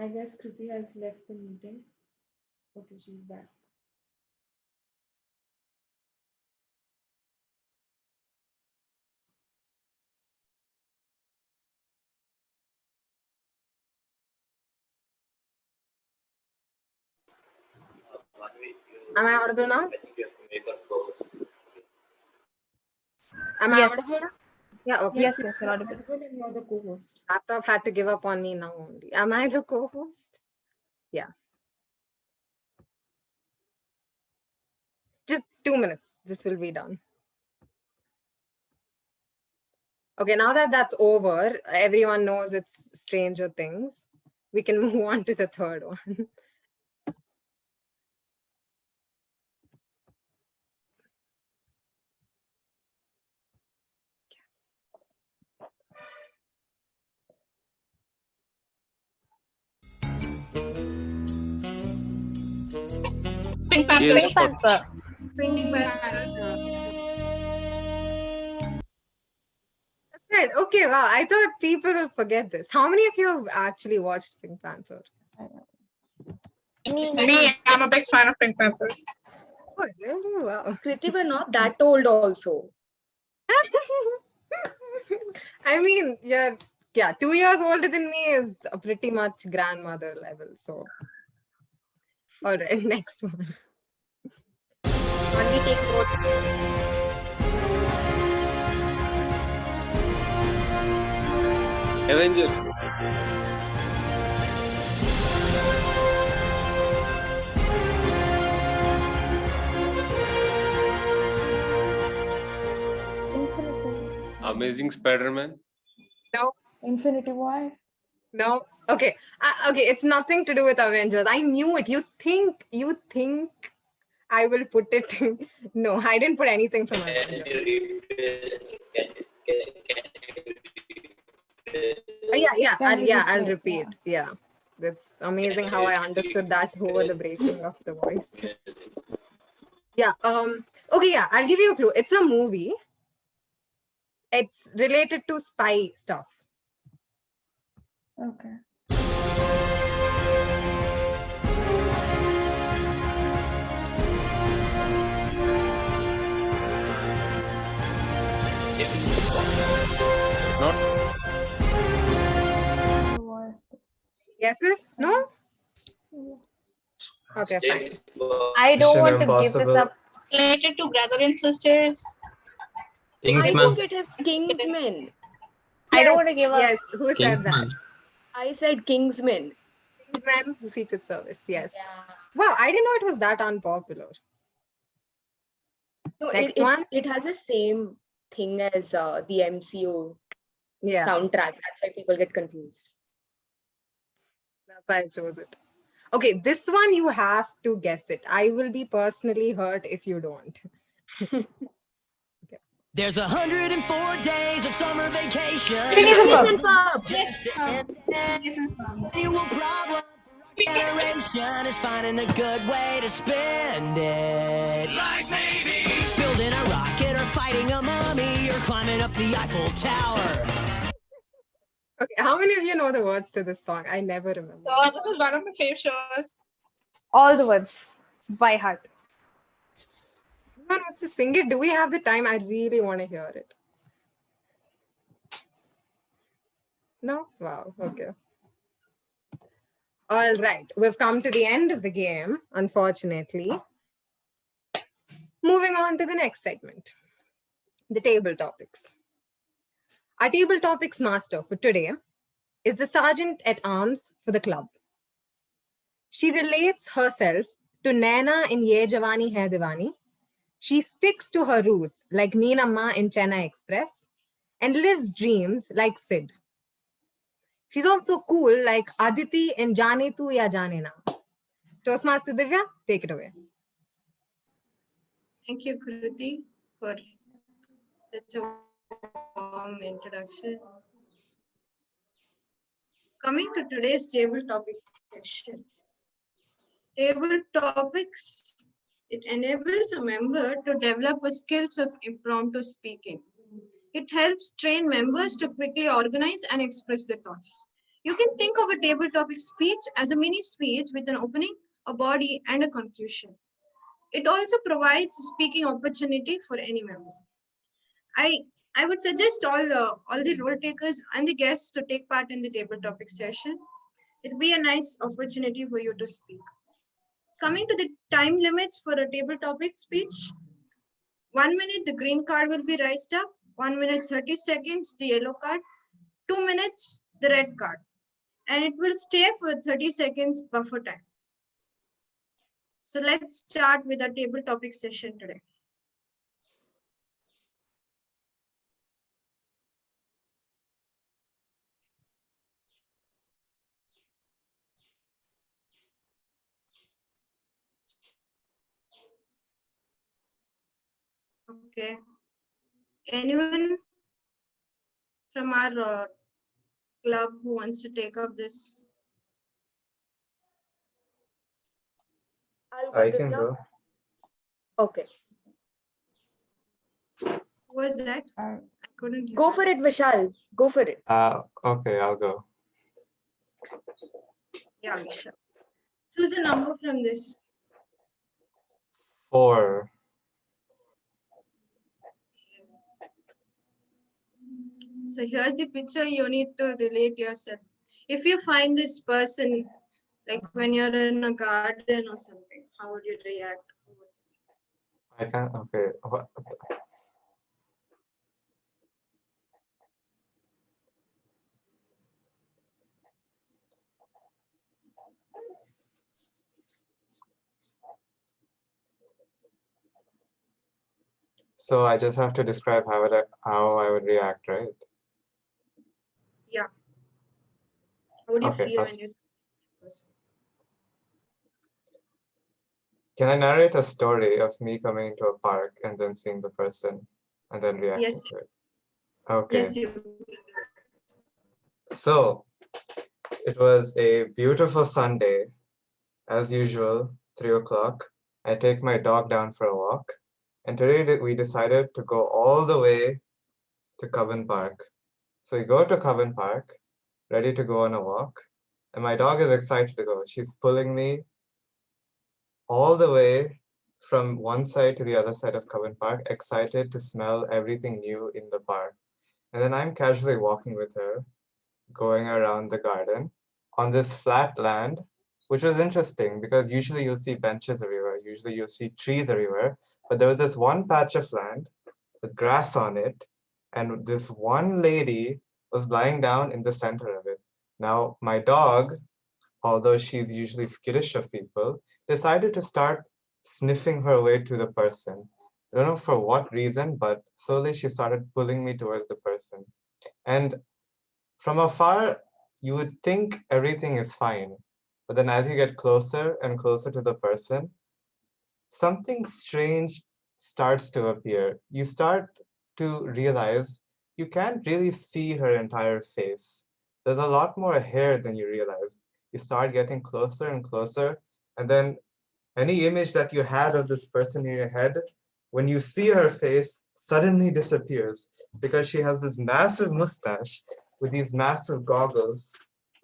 I guess Kriti has left the meeting. Okay, she's back. Am I audible now? I think you have to make her co-host. Am I audible now? Yeah, okay. Yes, you're audible and you're the co-host. Laptop had to give up on me now only. Am I the co-host? Yeah. Just 2 minutes. This will be done. Okay, now that that's over, everyone knows it's Stranger Things. We can move on to the third one. Pink Panther. Yes. Pink Panther. Pink Panther. That's right. Okay, wow. I thought people will forget this. How many of you have actually watched Pink Panther? Me, I'm a big fan of Pink Panther. Oh, really? Wow. Kriti, we're not that old also. I mean, yeah, 2 years older than me is a pretty much grandmother level. So, all right, next one. Can we take notes? Avengers. Amazing Spider-Man. No. Infinity War. No. Okay. Okay. It's nothing to do with Avengers. I knew it. You think I will put it? No, I didn't put anything from Avengers. I'll repeat. Yeah. That's amazing how I understood that over the breaking of the voice. Yeah. Okay. Yeah. I'll give you a clue. It's a movie. It's related to spy stuff. Okay. Not. Yeses? No? Okay, fine. I don't Mission want to Impossible. give this up. Related to brother and sisters. I Kingsman. think it is Kingsman. I don't want to give up. Yes, who said that? Kingsman. I said Kingsman. Kingsman, the Secret Service, yes. Wow, I didn't know it was that unpopular. No, Next one. it has the same thing as the MCU soundtrack. That's why people get confused. That's why I chose it. Okay, this one you have to guess it. I will be personally hurt if you don't. There's 104 days of summer vacation. Annual problem for our generation is finding a good way to spend it. Like maybe building a rocket or fighting a mummy or climbing up the Eiffel Tower. Okay, how many of you know the words to this song? I never remember. So this is one of my favorite shows. All the words by heart. Who wants to sing it? Do we have the time? I really want to hear it. No? Wow, okay. All right, we've come to the end of the game, unfortunately. Moving on to the next segment, the table topics. Our table topics master for today is the Sergeant at Arms for the club. She relates herself to Naina in Ye Jawani Hai Diwani. She sticks to her roots like Meenamma in Chennai Express and lives dreams like Sid. She's also cool like Aditi in Jaane Tu Ya Jaane Na. Toastmaster Divya, take it away. Thank you, Kruti, for such a warm introduction. Coming to today's table topic session. Table topics, it enables a member to develop a skills of impromptu speaking. It helps train members to quickly organize and express their thoughts. You can think of a table topic speech as a mini speech with an opening, a body, and a conclusion. It also provides a speaking opportunity for any member. I would suggest all the role takers and the guests to take part in the table topic session. It will be a nice opportunity for you to speak. Coming to the time limits for a table topic speech, 1 minute the green card will be raised up, 1 minute 30 seconds the yellow card, 2 minutes the red card, and it will stay for 30 seconds buffer time. So let's start with our table topic session today. Okay. Anyone from our club who wants to take up this? I can go. Okay. Who was that? I couldn't hear. Go for it, Vishal. Go for it. Okay, I'll go. Yeah, Vishal. Choose a number from this. 4. So here's the picture. You need to relate yourself. If you find this person, like when you're in a garden or something, how would you react? I can't. Okay. So I just have to describe how I would react, right? Yeah. How would you Okay, feel when you see this person? Can I narrate a story of me coming into a park and then seeing the person and then reacting Yes. to it? Okay. Yes, you. So it was a beautiful Sunday, as usual, 3 o'clock. I take my dog down for a walk. And today we decided to go all the way to Coven Park. So we go to Coven Park, ready to go on a walk. And my dog is excited to go. She's pulling me all the way from one side to the other side of Coven Park, excited to smell everything new in the park. And then I'm casually walking with her, going around the garden on this flat land, which was interesting because usually you'll see benches everywhere, usually you'll see trees everywhere, but there was this one patch of land with grass on it, and this one lady was lying down in the center of it. Now, my dog, although she's usually skittish of people, decided to start sniffing her way to the person. I don't know for what reason, but slowly she started pulling me towards the person. And from afar, you would think everything is fine. But then as you get closer and closer to the person, something strange starts to appear. You start to realize you can't really see her entire face. There's a lot more hair than you realize. You start getting closer and closer, and then any image that you had of this person in your head, when you see her face, suddenly disappears because she has this massive mustache with these massive goggles,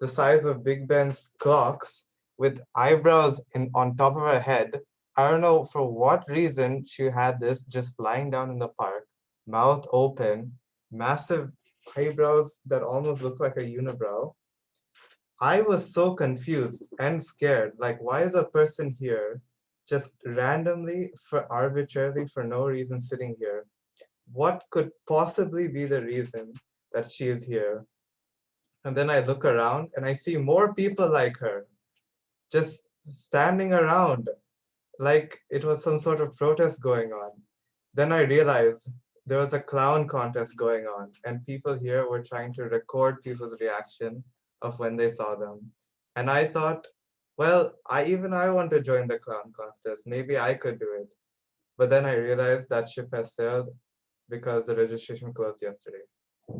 the size of Big Ben's clocks, with eyebrows on top of her head. I don't know for what reason she had this, just lying down in the park, mouth open, massive eyebrows that almost look like a unibrow. I was so confused and scared, like, why is a person here just randomly, arbitrarily, for no reason sitting here. What could possibly be the reason that she is here? And then I look around and I see more people like her, just standing around like it was some sort of protest going on. Then I realized there was a clown contest going on, and people here were trying to record people's reaction of when they saw them. And I thought, well, I want to join the clown contest. Maybe I could do it. But then I realized that ship has sailed because the registration closed yesterday.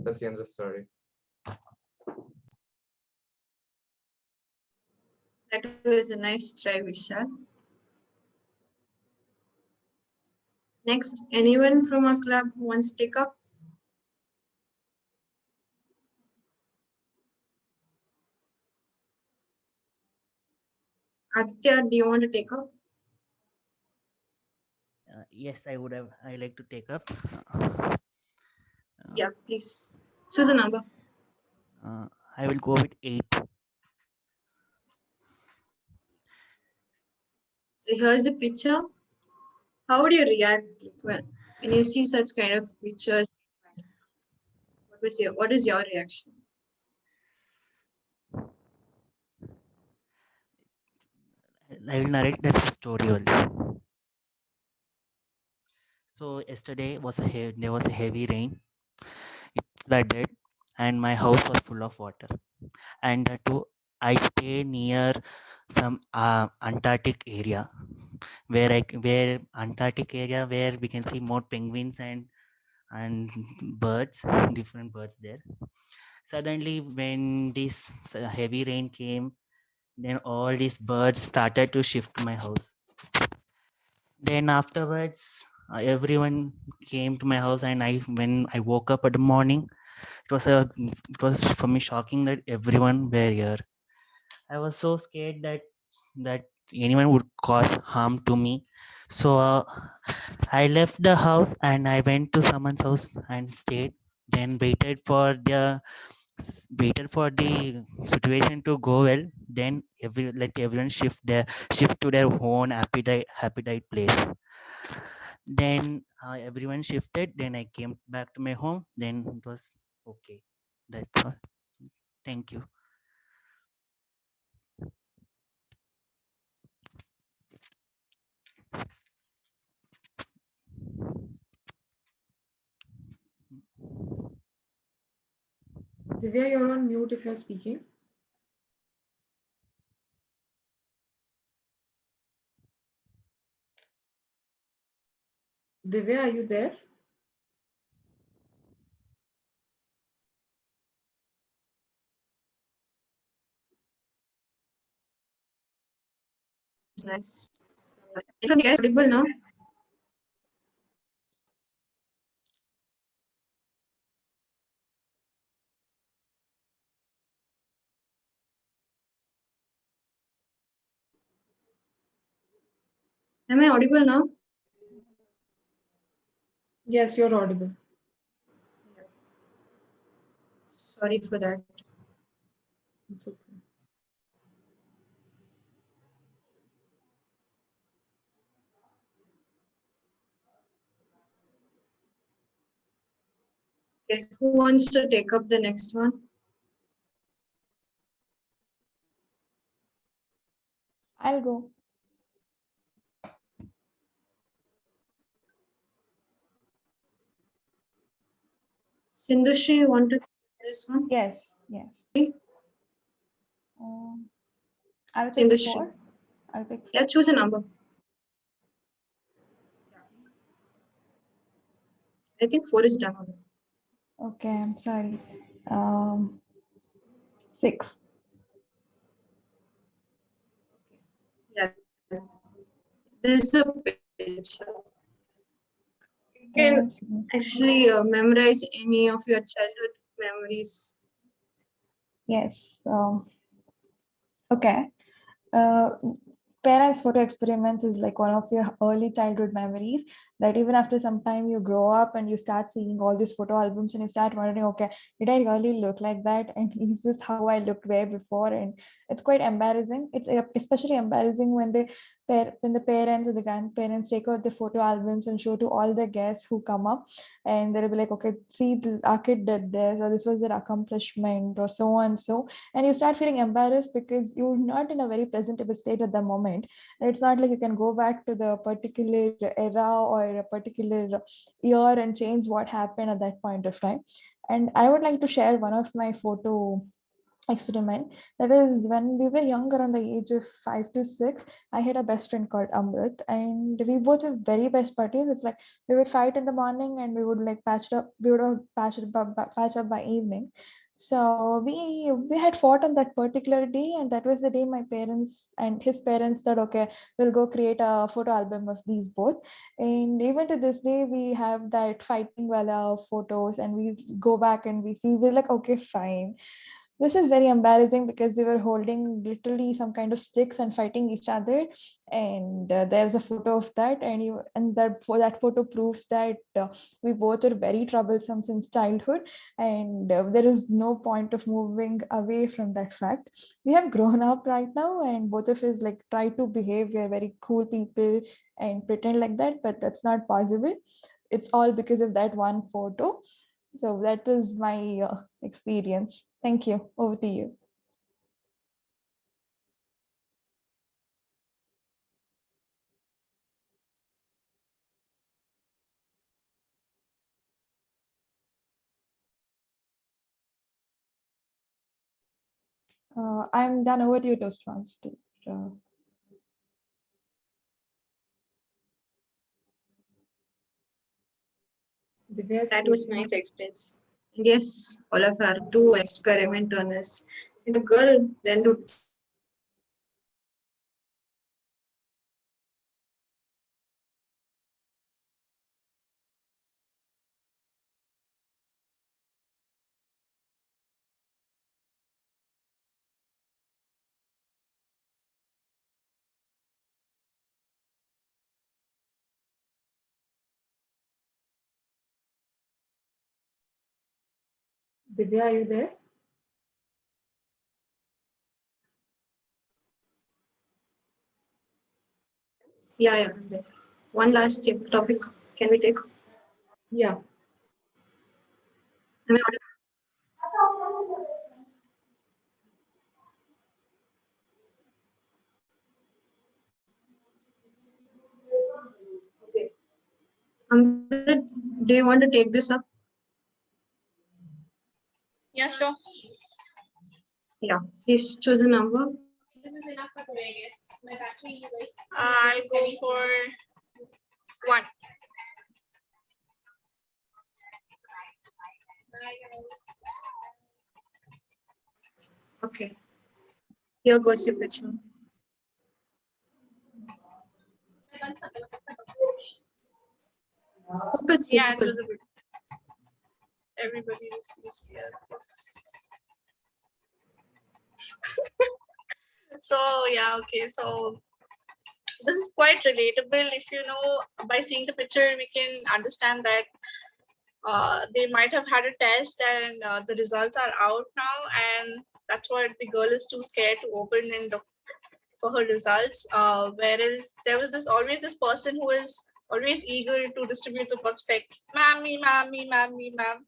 That's the end of the story. That was a nice try, Vishal. Next, anyone from our club who wants to take up? Aditya, do you want to take up? Yes, I like to take up. Yeah, please. Choose a number. I will go with 8. So here's the picture. How would you react when you see such kind of pictures? What is your reaction? I will narrate that story only. So yesterday there was a heavy rain. It flooded, and my house was full of water. And I stay near some Antarctic area, where Antarctic area where we can see more penguins and birds, different birds there. Suddenly, when this heavy rain came, then all these birds started to shift my house. Then afterwards, everyone came to my house, and when I woke up at the morning, it was for me shocking that everyone were here. I was so scared that anyone would cause harm to me. So I left the house and I went to someone's house and stayed. Then waited for the situation to go well. Then let everyone shift to their own happy place. Then everyone shifted. Then I came back to my home. Then it was okay. That's all. Thank you. Divya, you're on mute if you're speaking. Divya, are you there? Nice. From guys, audible now? Am I audible now? Yes, you're audible. Sorry for that. It's okay. Okay, who wants to take up the next one? I'll go. Sindhushri, you want to take this one? Yes. I'll pick Sindhushri. 4. I'll pick 4. Yeah, choose a number. I think 4 is done. Okay, I'm sorry. 6. Yeah, there's a picture. You can actually memorize any of your childhood memories. Yes. Okay. Parents photo experiments is like one of your early childhood memories. that even after some time you grow up and you start seeing all these photo albums and you start wondering, okay, did I really look like that? And is this how I looked way before? And it's quite embarrassing. It's especially embarrassing when when the parents or the grandparents take out the photo albums and show to all the guests who come up, and they'll be like, okay, see, our kid did this, or this was their accomplishment, or so on. So, and you start feeling embarrassed because you're not in a very presentable state at the moment. And it's not like you can go back to the particular era or a particular year and change what happened at that point of time. And I would like to share one of my photo experiment. That is, when we were young, around the age of 5 to 6, I had a best friend called Amrit, and we both were very best buddies. It's like we would fight in the morning and we would like patch it up. We would have patch up by evening. So we had fought on that particular day, and that was the day my parents and his parents said, okay, we'll go create a photo album of these both. And even to this day, we have that fighting wala photos, and we go back and we see, we're like, okay, fine. This is very embarrassing because we were holding literally some kind of sticks and fighting each other. And there's a photo of that, and that photo proves that we both are very troublesome since childhood, and there is no point of moving away from that fact. We have grown up right now, and both of us like try to behave. We are very cool people and pretend like that, but that's not possible. It's all because of that one photo. So that is my experience. Thank you. Over to you. I'm done. Over to you, Toastmaster. That was nice experience. Yes, all of our two experiment on us. And a girl then to Divya, are you there? yeah. One last topic. Can we take? Yeah. Am I audible? Okay. Amrit, do you want to take this up? Yeah, sure. Yeah. Please choose a number. This is enough for today, I guess. My battery, you guys. I go for 1. Okay. Here goes your picture. Hope it's Yeah, it visible. was a bit. Everybody receives the answers. So yeah, okay. So this is quite relatable. If you know, by seeing the picture, we can understand that they might have had a test and the results are out now, and that's why the girl is too scared to open and look for her results. Whereas there was always this person who is always eager to distribute the books, like "Mammy, mammy, mammy, ma'am."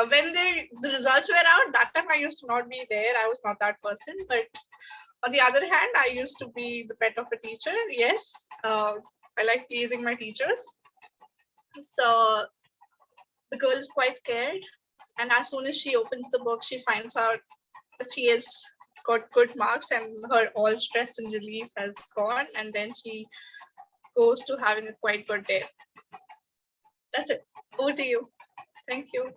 When the results were out, that time I used to not be there. I was not that person. But on the other hand, I used to be the pet of a teacher. Yes, I like pleasing my teachers. So the girl is quite scared, and as soon as she opens the book, she finds out that she has got good marks and her all stress and relief has gone, and then she goes to having a quite good day. That's it. Over to you. Thank you.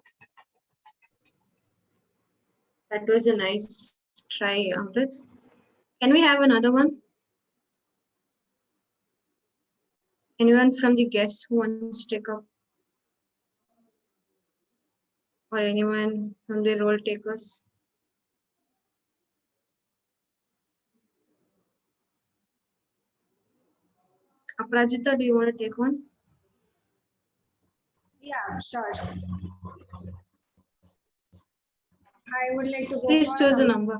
That was a nice try, Amrit. Can we have another one? Anyone from the guests who wants to take up? Or anyone from the role takers? Aprajita, do you want to take one? Yeah, sure. I would like to go Please for choose a number.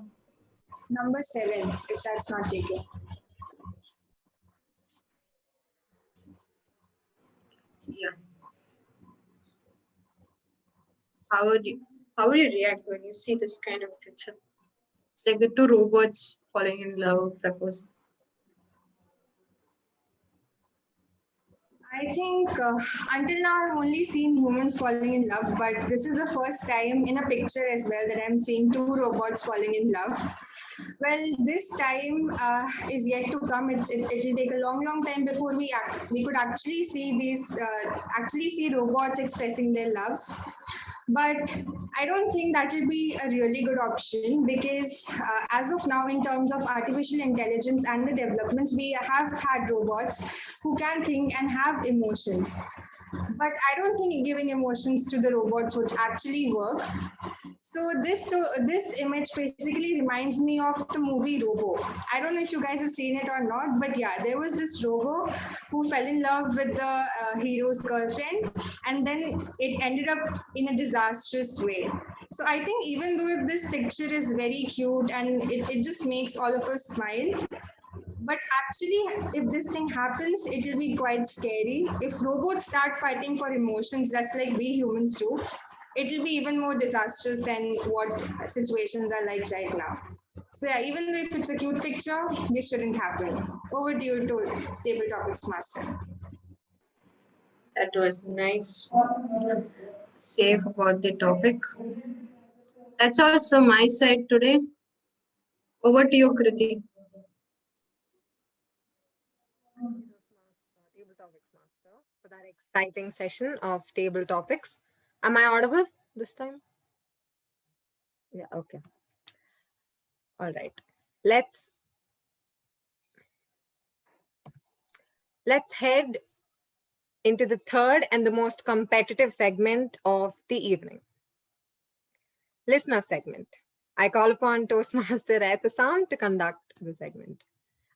number 7, if that's not taken. Yeah. How would you react when you see this kind of picture? It's like the two robots falling in love, propose. I think until now I've only seen humans falling in love, but this is the first time in a picture as well that I'm seeing two robots falling in love. Well, this time is yet to come. It will take a long time before we could actually see robots expressing their loves. But I don't think that will be a really good option because as of now, in terms of artificial intelligence and the developments, we have had robots who can think and have emotions. But I don't think giving emotions to the robots would actually work. So this image basically reminds me of the movie Robo. I don't know if you guys have seen it or not, but yeah, there was this Robo who fell in love with the hero's girlfriend, and then it ended up in a disastrous way. So I think even though this picture is very cute and it just makes all of us smile, but actually, if this thing happens, it will be quite scary. If robots start fighting for emotions just like we humans do, it will be even more disastrous than what situations are like right now. So yeah, even though if it's a cute picture, this shouldn't happen. Over to you, to Table Topics Master. That was nice. Safe about the topic. That's all from my side today. Over to you, Kriti. Table Topics Master, for that exciting session of table topics. Am I audible this time? Yeah, okay. All right. Let's head into the third and the most competitive segment of the evening. Listener segment. I call upon Toastmaster Etisam to conduct the segment.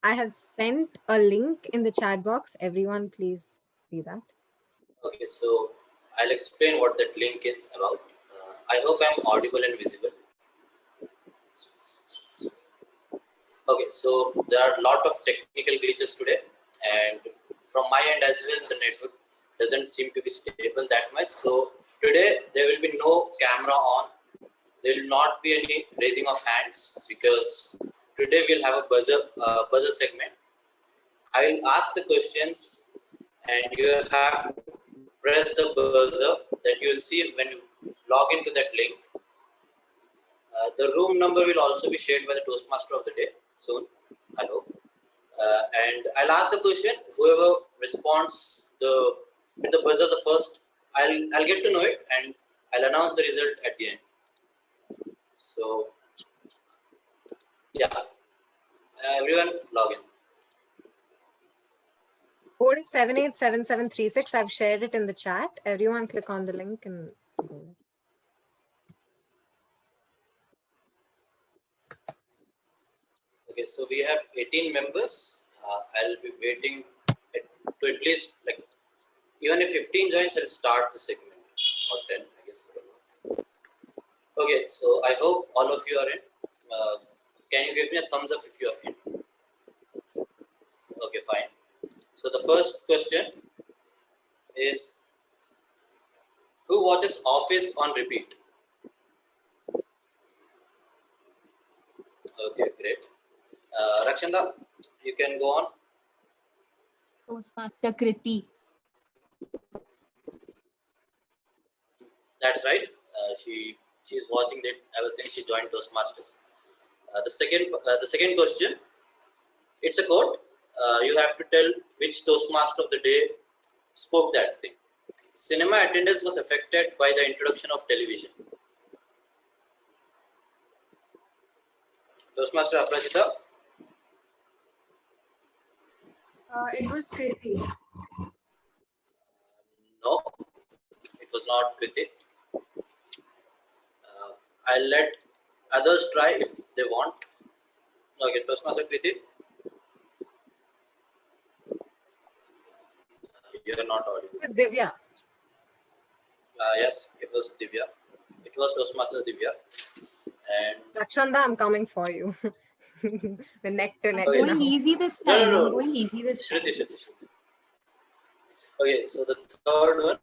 I have sent a link in the chat box. Everyone, please see that. Okay, so I'll explain what that link is about. I hope I'm audible and visible. Okay, so there are a lot of technical glitches today, and from my end as well, the network doesn't seem to be stable that much. So today there will be no camera on. There will not be any raising of hands because today we'll have a buzzer segment. I will ask the questions, and you have to press the buzzer that you will see when you log into that link. The room number will also be shared by the Toastmaster of the day soon, I hope. And I'll ask the question. Whoever responds with the buzzer the first, I'll get to know it and I'll announce the result at the end. So yeah, everyone log in. Code is 787736. I've shared it in the chat. Everyone click on the link and go. Okay, so we have 18 members. I'll be waiting to at least, like, even if 15 joins, I'll start the segment, or 10, I guess. Okay, so I hope all of you are in. Can you give me a thumbs up if you are in? Okay, fine. So the first question is, who watches Office on repeat? Okay, great. Rakshanda, you can go on. Toastmaster Kriti. That's right. She's watching that ever since she joined Toastmasters. The second question, it's a quote. You have to tell which Toastmaster of the day spoke that thing. Cinema attendance was affected by the introduction of television. Toastmaster Aprajita. It was Kriti. No, it was not Kriti. I'll let others try if they want. Okay, Toastmaster Kriti. you're not audible. It was Divya. Yes, it was Divya. It was Toastmaster Divya. And Rakshanda, I'm coming for you. The neck to neck. Okay. Going easy this No, time. no, I'm no. going easy this time. Shruti. Okay, so the third one.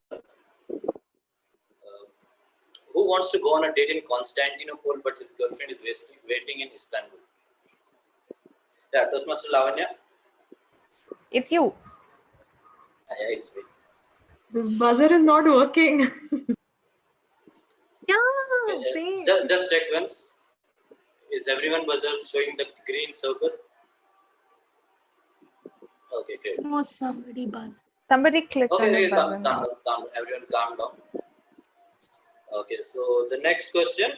Who wants to go on a date in Constantinople, but his girlfriend is waiting in Istanbul? Yeah, Toastmaster Lavanya. It's you. Yeah, it's me. This buzzer is not working. Yeah, same. Just check once. Is everyone buzzer showing the green circle? Okay, great. No, somebody buzz. Somebody clicked on Okay, the buzzer. calm down. Everyone calm down. Okay, so the next question.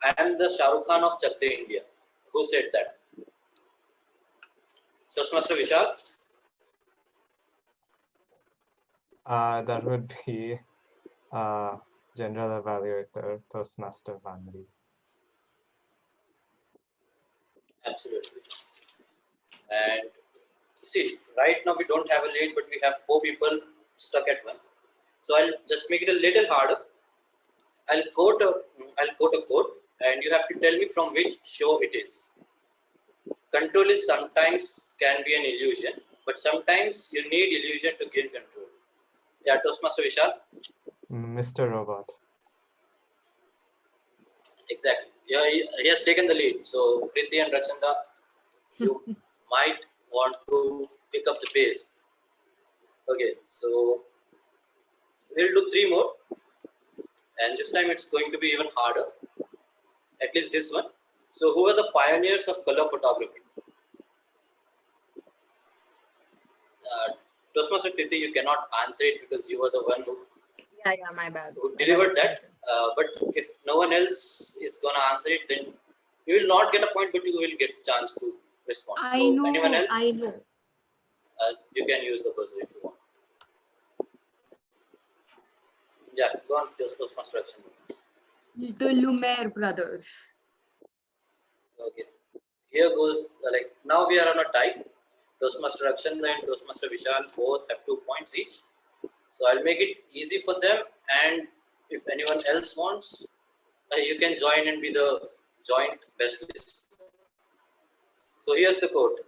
I am the Shah Rukh Khan of Chak De India. Who said that? Toastmaster Vishal? That would be General Evaluator, Toastmaster Vandy. Absolutely. And see, right now we don't have a lead, but we have 4 people stuck at one. So I'll just make it a little harder. I'll quote a quote, and you have to tell me from which show it is. Control is sometimes can be an illusion, but sometimes you need illusion to gain control. Yeah, Toastmaster Vishal. Mr. Robot. Exactly. Yeah, he has taken the lead. So Kriti and Rakshanda, you might want to pick up the pace. Okay, so we'll do 3 more, and this time it's going to be even harder. At least this one. So who are the pioneers of color photography? Toastmaster Kriti, you cannot answer it because you were the one Yeah, my bad. who delivered that. But if no one else is gonna answer it, then you will not get a point, but you will get a chance to respond. I So know. anyone else? I know. You can use the buzzer if you want. Yeah, go on, Toastmaster action. The Lumiere brothers. Okay. Here goes, like, now we are on a tie. Toastmaster Rakshanda and Toastmaster Vishal both have 2 points each. So I'll make it easy for them. And if anyone else wants, you can join and be the joint best list. So here's the quote.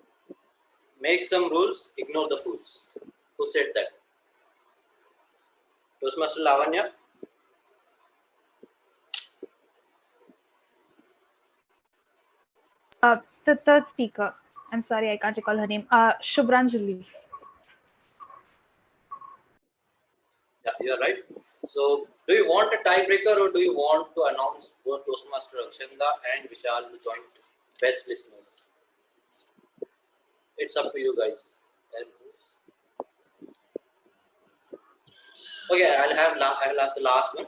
Make some rules, ignore the fools. Who said that? Toastmaster Lavanya? The third speaker. I'm sorry, I can't recall her name. Shubhranjali. Yeah, you're right. So do you want a tiebreaker or do you want to announce both Toastmaster Rakshanda and Vishal the joint best listeners? It's up to you guys. Okay, I'll have the last one.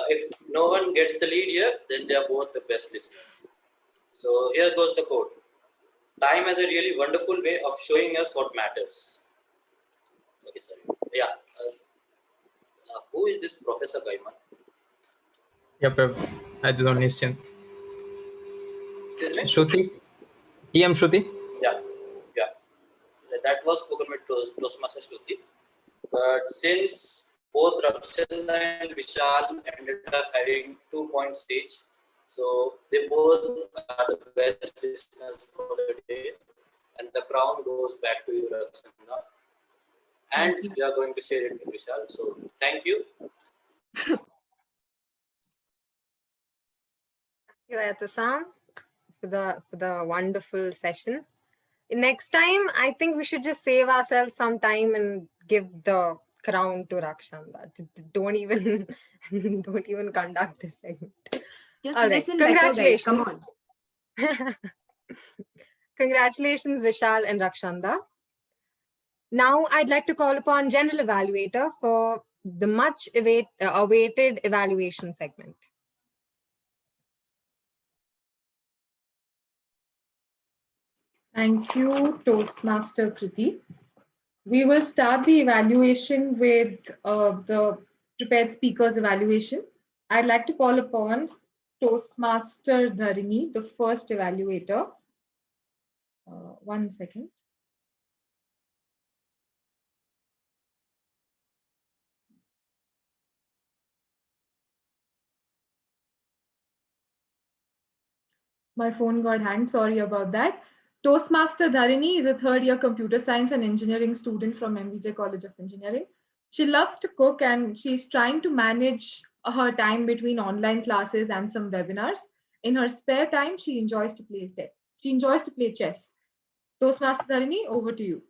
If no one gets the lead here, then they are both the best listeners. So here goes the quote. Time has a really wonderful way of showing us what matters. Okay, sorry. Yeah. Who is this Professor Gaiman? Yep, I just on Nishan. His name? Shruti. TM Shruti. Yeah. That was spoken with Toastmaster Shruti. But since both Rakshanda and Vishal ended up having 2 points each, so they both are the best listeners for the day, and the crown goes back to you, Rakshanda. And you are going to share it with Vishal. So thank you. Thank you, Ayatha-san, for the wonderful session. Next time, I think we should just save ourselves some time and give the crown to Rakshanda. Don't even conduct this segment. Just all right. listen better, guys. Come on. Congratulations, Vishal and Rakshanda. Now, I'd like to call upon General Evaluator for the much awaited evaluation segment. Thank you, Toastmaster Kriti. We will start the evaluation with the prepared speakers evaluation. I'd like to call upon Toastmaster Dharini, the first evaluator. 1 second. My phone got hanged. Sorry about that. Toastmaster Dharini is a third-year computer science and engineering student from MVJ College of Engineering. She loves to cook and she's trying to manage her time between online classes and some webinars. In her spare time, she enjoys to play chess. Toastmaster Dharini, over to you.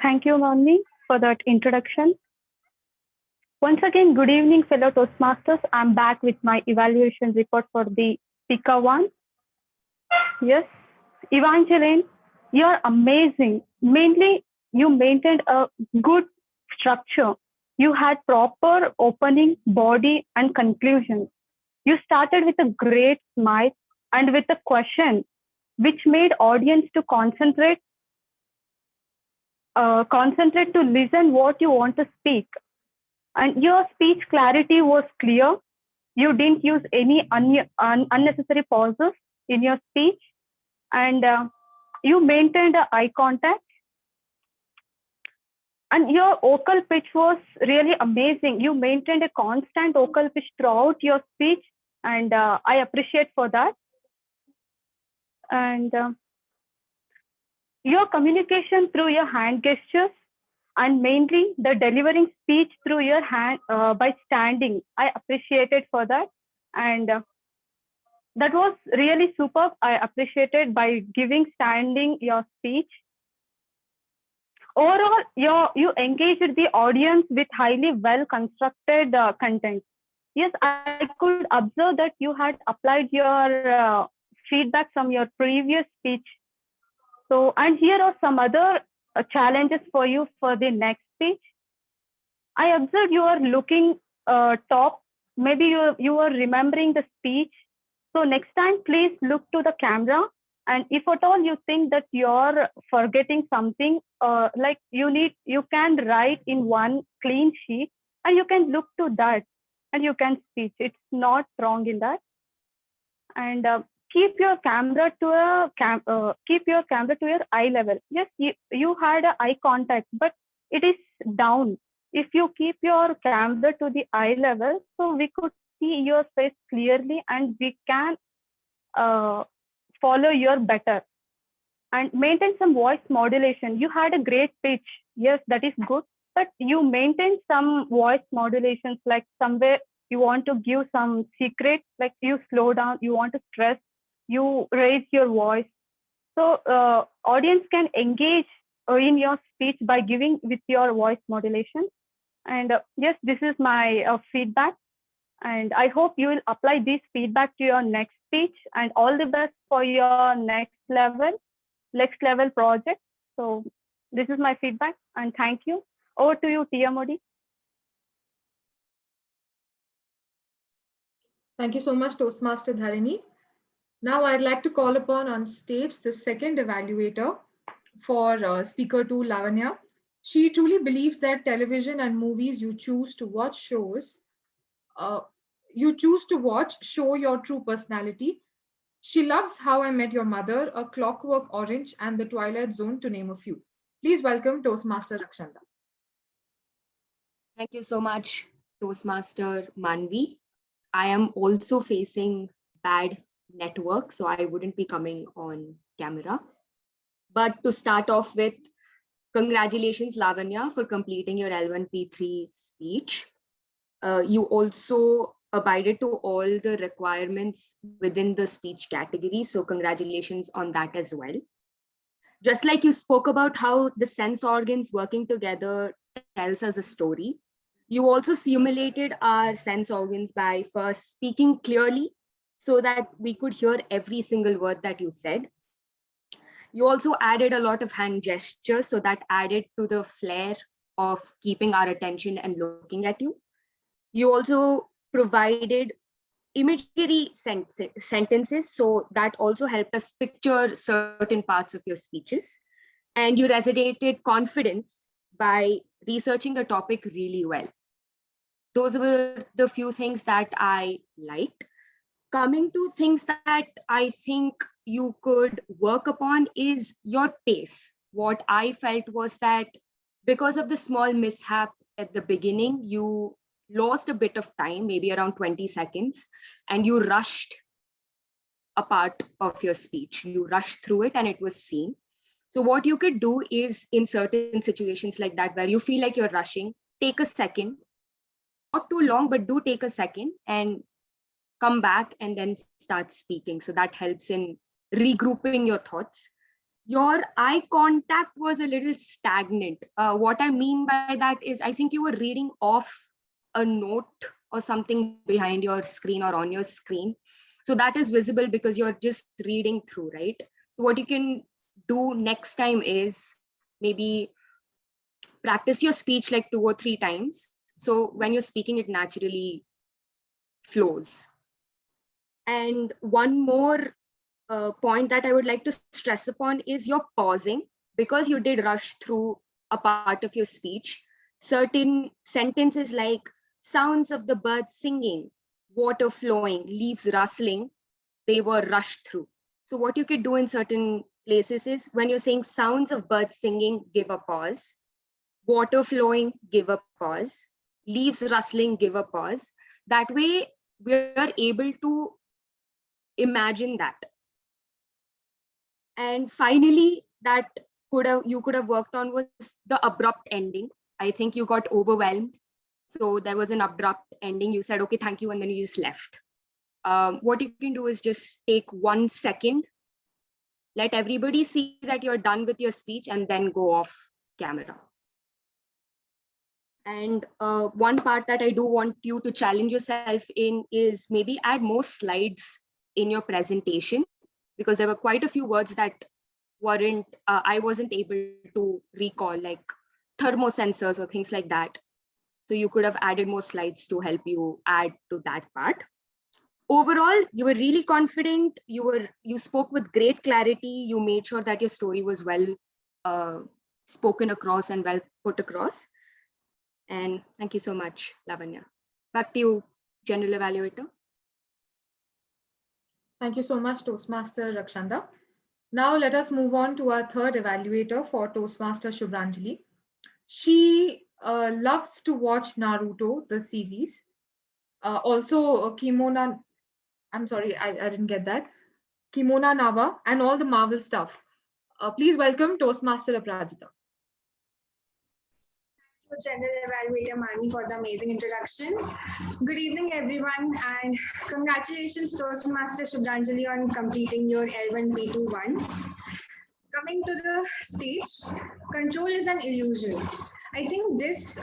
Thank you, Manvi, for that introduction. Once again, good evening, fellow Toastmasters. I'm back with my evaluation report for the Speaker 1. Yes, Evangeline, you're amazing. Mainly, you maintained a good structure. You had proper opening, body, and conclusion. You started with a great smile and with a question, which made audience to concentrate to listen what you want to speak. And your speech clarity was clear. You didn't use any unnecessary pauses in your speech, and you maintained eye contact. And your vocal pitch was really amazing. You maintained a constant vocal pitch throughout your speech, and I appreciate for that. And your communication through your hand gestures, and mainly the delivering speech through your hand by standing. I appreciated for that. And that was really superb. I appreciated by giving standing your speech. Overall, you engaged the audience with highly well constructed content. Yes, I could observe that you had applied your feedback from your previous speech. So, and here are some other challenges for you for the next speech. I observed you are looking top. Maybe you are remembering the speech. So next time, please look to the camera. And if at all you think that you're forgetting something, like you can write in one clean sheet, and you can look to that, and you can speak. It's not wrong in that. And keep your camera to your eye level. Yes, you had a eye contact, but it is down. If you keep your camera to the eye level, so we could see your face clearly, and we can follow your better. And maintain some voice modulation. You had a great pitch. Yes, that is good. But you maintain some voice modulations, like somewhere you want to give some secret, like you slow down, you want to stress, you raise your voice. So audience can engage in your speech by giving with your voice modulation. And yes, this is my feedback. And I hope you will apply this feedback to your next speech, and all the best for your next level project. So this is my feedback, and thank you. Over to you, Tia Modi. Thank you so much, Toastmaster Dharini. Now I'd like to call upon on stage the second evaluator for Speaker 2, Lavanya. She truly believes that television and movies you choose to watch show your true personality. She loves How I Met Your Mother, A Clockwork Orange, and The Twilight Zone, to name a few. Please welcome Toastmaster Rakshanda. Thank you so much, Toastmaster Manvi. I am also facing bad network, so I wouldn't be coming on camera. But to start off with, congratulations, Lavanya, for completing your L1P3 speech. You also abided to all the requirements within the speech category, so congratulations on that as well. Just like you spoke about how the sense organs working together tells us a story, you also simulated our sense organs by first speaking clearly so that we could hear every single word that you said. You also added a lot of hand gestures, so that added to the flair of keeping our attention and looking at you. You also provided imagery sentences, so that also helped us picture certain parts of your speeches. And you resonated confidence by researching the topic really well. Those were the few things that I liked. Coming to things that I think you could work upon is your pace. What I felt was that because of the small mishap at the beginning, you lost a bit of time, maybe around 20 seconds, and you rushed a part of your speech. You rushed through it and it was seen. So what you could do is in certain situations like that, where you feel like you're rushing, take a second, not too long, but do take a second and come back and then start speaking. So that helps in regrouping your thoughts. Your eye contact was a little stagnant. What I mean by that is I think you were reading off a note or something behind your screen or on your screen. So that is visible because you're just reading through, right? So what you can do next time is maybe practice your speech like 2 or 3 times. So when you're speaking, it naturally flows. And one more point that I would like to stress upon is your pausing. Because you did rush through a part of your speech, certain sentences like sounds of the birds singing, water flowing, leaves rustling, they were rushed through. So what you could do in certain places is when you're saying sounds of birds singing, give a pause, water flowing, give a pause, leaves rustling, give a pause. That way we're able to imagine that. And finally, that you could have worked on was the abrupt ending. I think you got overwhelmed. So there was an abrupt ending. You said, okay, thank you. And then you just left. What you can do is just take 1 second, let everybody see that you're done with your speech and then go off camera. And one part that I do want you to challenge yourself in is maybe add more slides in your presentation, because there were quite a few words that weren't, I wasn't able to recall, like thermosensors or things like that. So you could have added more slides to help you add to that part. Overall, you were really confident. You spoke with great clarity. You made sure that your story was well spoken across and well put across. And thank you so much, Lavanya. Back to you, General Evaluator. Thank you so much, Toastmaster Rakshanda. Now let us move on to our third evaluator for Toastmaster Shubhranjali. She loves to watch Naruto, the series. Also, Kimona, I'm sorry, I didn't get that. Kimona Nawa and all the Marvel stuff. Please welcome Toastmaster Aprajita. General Evaluator Mani for the amazing introduction. Good evening, everyone, and congratulations, Toastmaster Shubhranjali, on completing your L1 P21. Coming to the speech, control is an illusion. I think this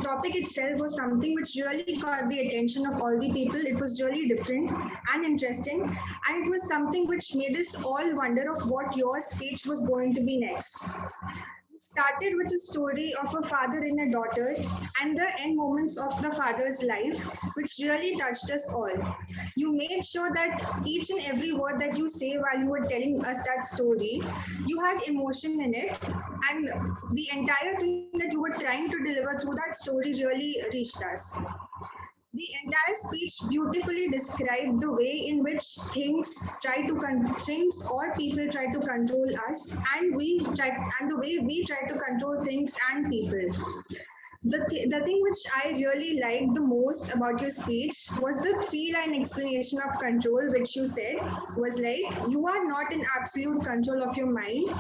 topic itself was something which really caught the attention of all the people. It was really different and interesting, and it was something which made us all wonder of what your speech was going to be next. Started with a story of a father and a daughter and the end moments of the father's life, which really touched us all. You made sure that each and every word that you say while you were telling us that story, you had emotion in it, and the entire thing that you were trying to deliver through that story really reached us. The entire speech beautifully described the way in which things or people try to control us, and the way we try to control things and people. The thing which I really liked the most about your speech was the 3-line explanation of control, which you said was like, you are not in absolute control of your mind,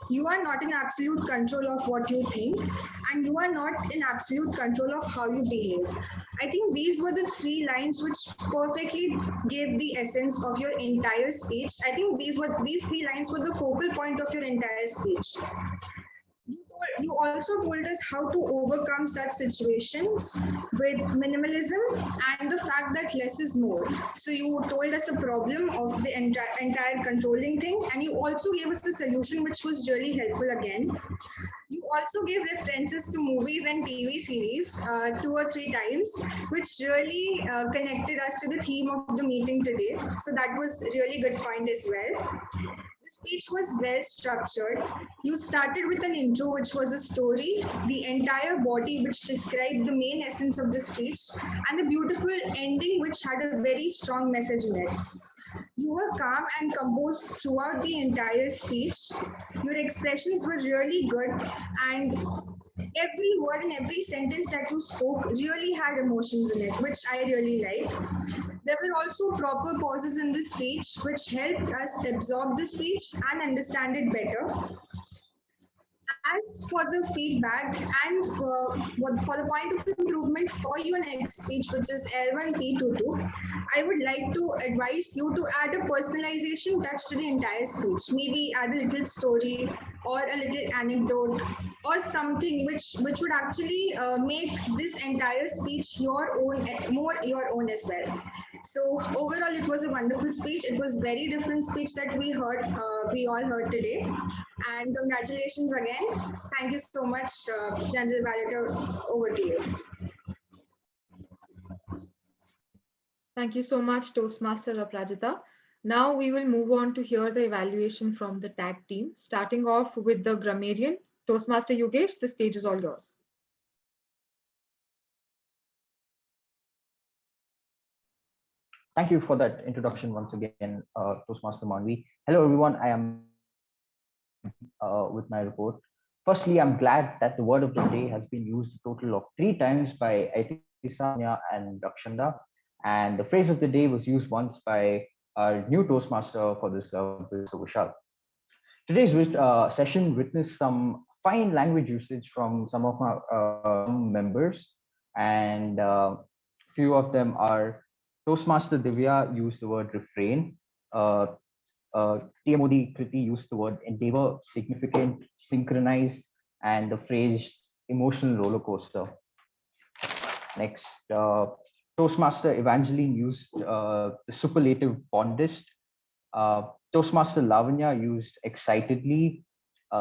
you are not in absolute control of what you think, and you are not in absolute control of how you behave. I think these were the 3 lines which perfectly gave the essence of your entire speech. I think these 3 lines were the focal point of your entire speech. You also told us how to overcome such situations with minimalism and the fact that less is more. So you told us a problem of the entire controlling thing, and you also gave us the solution, which was really helpful again. You also gave references to movies and TV series 2 or 3 times, which really connected us to the theme of the meeting today. So that was really good point as well. The speech was well structured. You started with an intro, which was a story, the entire body, which described the main essence of the speech, and the beautiful ending, which had a very strong message in it. You were calm and composed throughout the entire speech. Your expressions were really good, and every word and every sentence that you spoke really had emotions in it, which I really liked. There were also proper pauses in the speech, which helped us absorb the speech and understand it better. As for the feedback and for the point of improvement for your next speech, which is L1P22, I would like to advise you to add a personalization touch to the entire speech. Maybe add a little story or a little anecdote or something which would actually make this entire speech your own, more your own as well. So overall, it was a wonderful speech. It was very different speech that we all heard today. And congratulations again. Thank you so much, General Validator. Over to you. Thank you so much, Toastmaster Aprajita. Now we will move on to hear the evaluation from the tag team, starting off with the grammarian. Toastmaster Yogesh, the stage is all yours. Thank you for that introduction once again, Toastmaster Manvi. Hello, everyone. I am with my report. Firstly, I'm glad that the word of the day has been used a total of 3 times by Aitisanya and Rakshanda. And the phrase of the day was used once by our new Toastmaster for this club, Mr. Vishal. Today's session witnessed some fine language usage from some of our members, and few of them are Toastmaster Divya used the word refrain, TMOD Kriti used the word endeavor, significant, synchronized, and the phrase emotional roller coaster. Next, Toastmaster Evangeline used the superlative fondest. Toastmaster Lavanya used excitedly,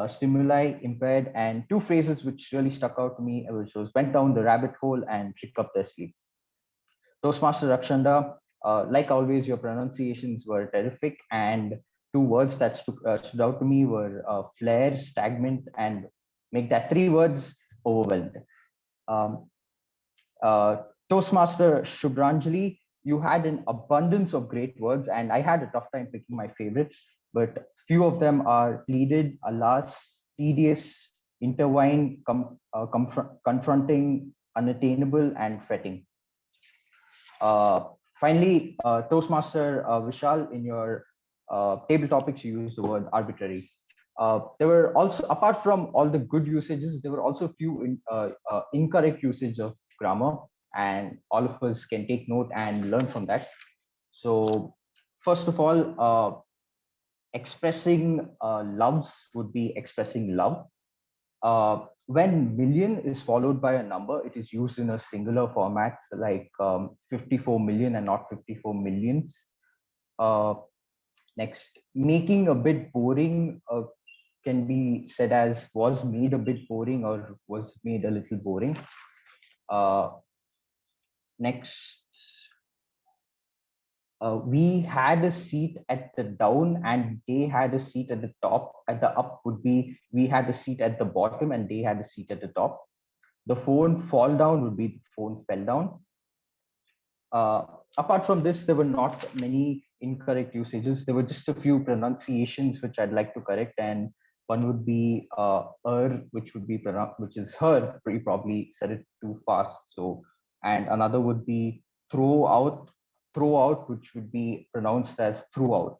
stimuli, impaired, and 2 phrases which really stuck out to me, which was went down the rabbit hole and picked up their sleep. Toastmaster Rakshanda, like always, your pronunciations were terrific, and 2 words that stood out to me were flare, stagnant, and make that 3 words overwhelmed. Toastmaster Shubhranjali, you had an abundance of great words, and I had a tough time picking my favorites, but few of them are pleaded, alas, tedious, intertwined, confronting, unattainable, and fretting. Finally, Toastmaster Vishal, in your table topics, you used the word arbitrary. There were also, apart from all the good usages, there were also few incorrect usage of grammar, and all of us can take note and learn from that. So first of all, expressing loves would be expressing love. When million is followed by a number, it is used in a singular format, like 54 million and not 54 millions. Next, making a bit boring can be said as was made a bit boring or was made a little boring. Next, we had a seat at the down and they had a seat at the top. At the up would be we had a seat at the bottom and they had a seat at the top. The phone fall down would be the phone fell down. Apart from this, there were not many incorrect usages. There were just a few pronunciations which I'd like to correct, and one would be which would be which is her. You probably said it too fast. So, and another would be throw out, which would be pronounced as throughout.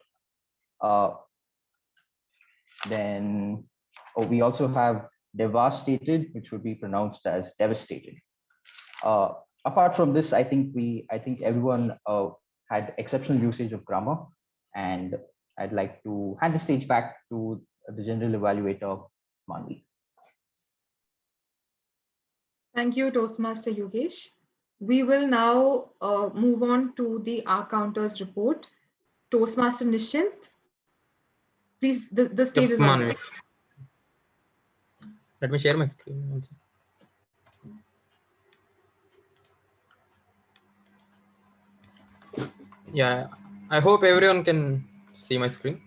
Then we also have devastated, which would be pronounced as devastated. Apart from this, I think everyone had exceptional usage of grammar, and I'd like to hand the stage back to the general evaluator, Manvi. Thank you, Toastmaster Yogesh. We will now move on to the R counters report. Toastmaster Nishant, please, the stage is on. Let me share my screen also. Yeah, I hope everyone can see my screen.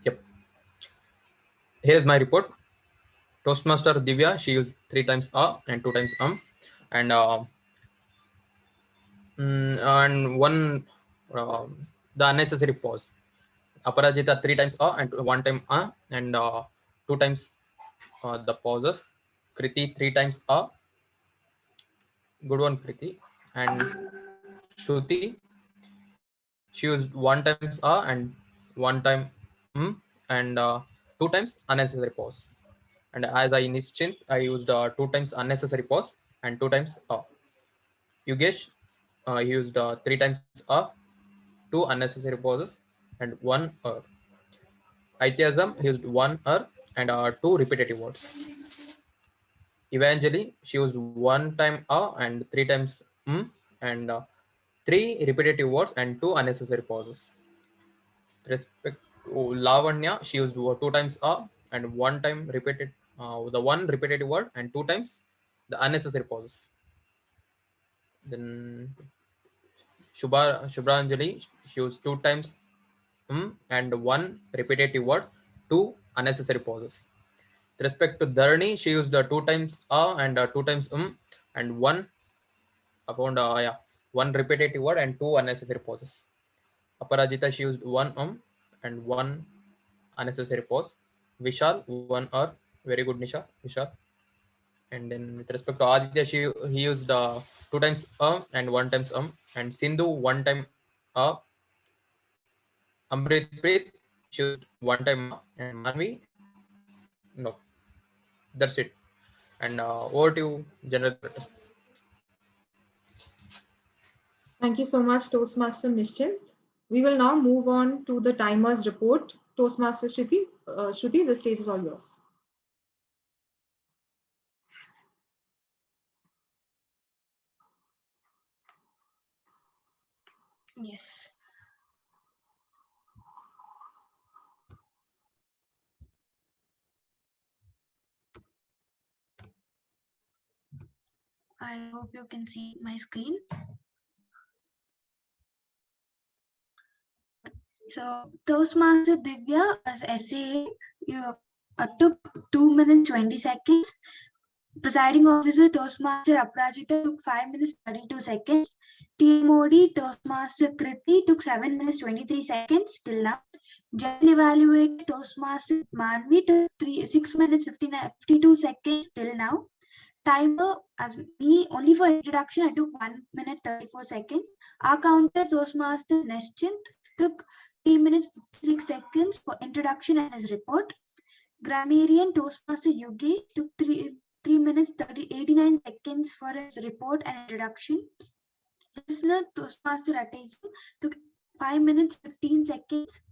Yep. Here's my report. Toastmaster Divya, she used 3 times a and 2 times and one the unnecessary pause. Aparajita 3 times a and 1 time and 2 times the pauses. Kriti 3 times a. Good one, Kriti. And Shruti, she used 1 times a and 1 time and 2 times unnecessary pause. And as I Nischint, I used 2 times unnecessary pause and 2 times a. Yugesh, he used 3 times a, 2 unnecessary pauses and 1 Aithyasam, he used 1 and 2 repetitive words. Eventually, she used 1 time a and 3 times and 3 repetitive words and 2 unnecessary pauses. Respect to Lavanya, she used 2 times a and 1 time repeated the 1 repetitive word and 2 times the unnecessary pauses. Then Shubhranjali, she used 2 times and 1 repetitive word, 2 unnecessary pauses. With respect to Dharani, she used 2 times a and 2 times and 1 found 1 repetitive word and 2 unnecessary pauses. Aparajita, she used 1 and 1 unnecessary pause. Vishal 1 very good Nisha Vishal. And then with respect to Aditya, he used 2 times and 1 times and Sindhu 1 time Amritpreet, she used 1 time and Manvi, no, that's it. And over to you, General. Thank you so much, Toastmaster Nischint. We will now move on to the timers report. Toastmaster Shruti, the stage is all yours. Yes. I hope you can see my screen. So Toastmaster Divya as SA, you took 2 minutes 20 seconds. Presiding officer Toastmaster Aprajita took 5 minutes 32 seconds. TMOD Toastmaster Kriti took 7 minutes 23 seconds till now. General evaluator Toastmaster Manvi took 6 minutes 52 seconds till now. Timer as me only for introduction I took 1 minute 34 seconds. Our counter Toastmaster Nischint took 3 minutes 56 seconds for introduction and his report. Grammarian Toastmaster Yugi took 3 minutes 89 seconds for his report and introduction. Listener Toastmaster Atazim took 5 minutes 15 seconds.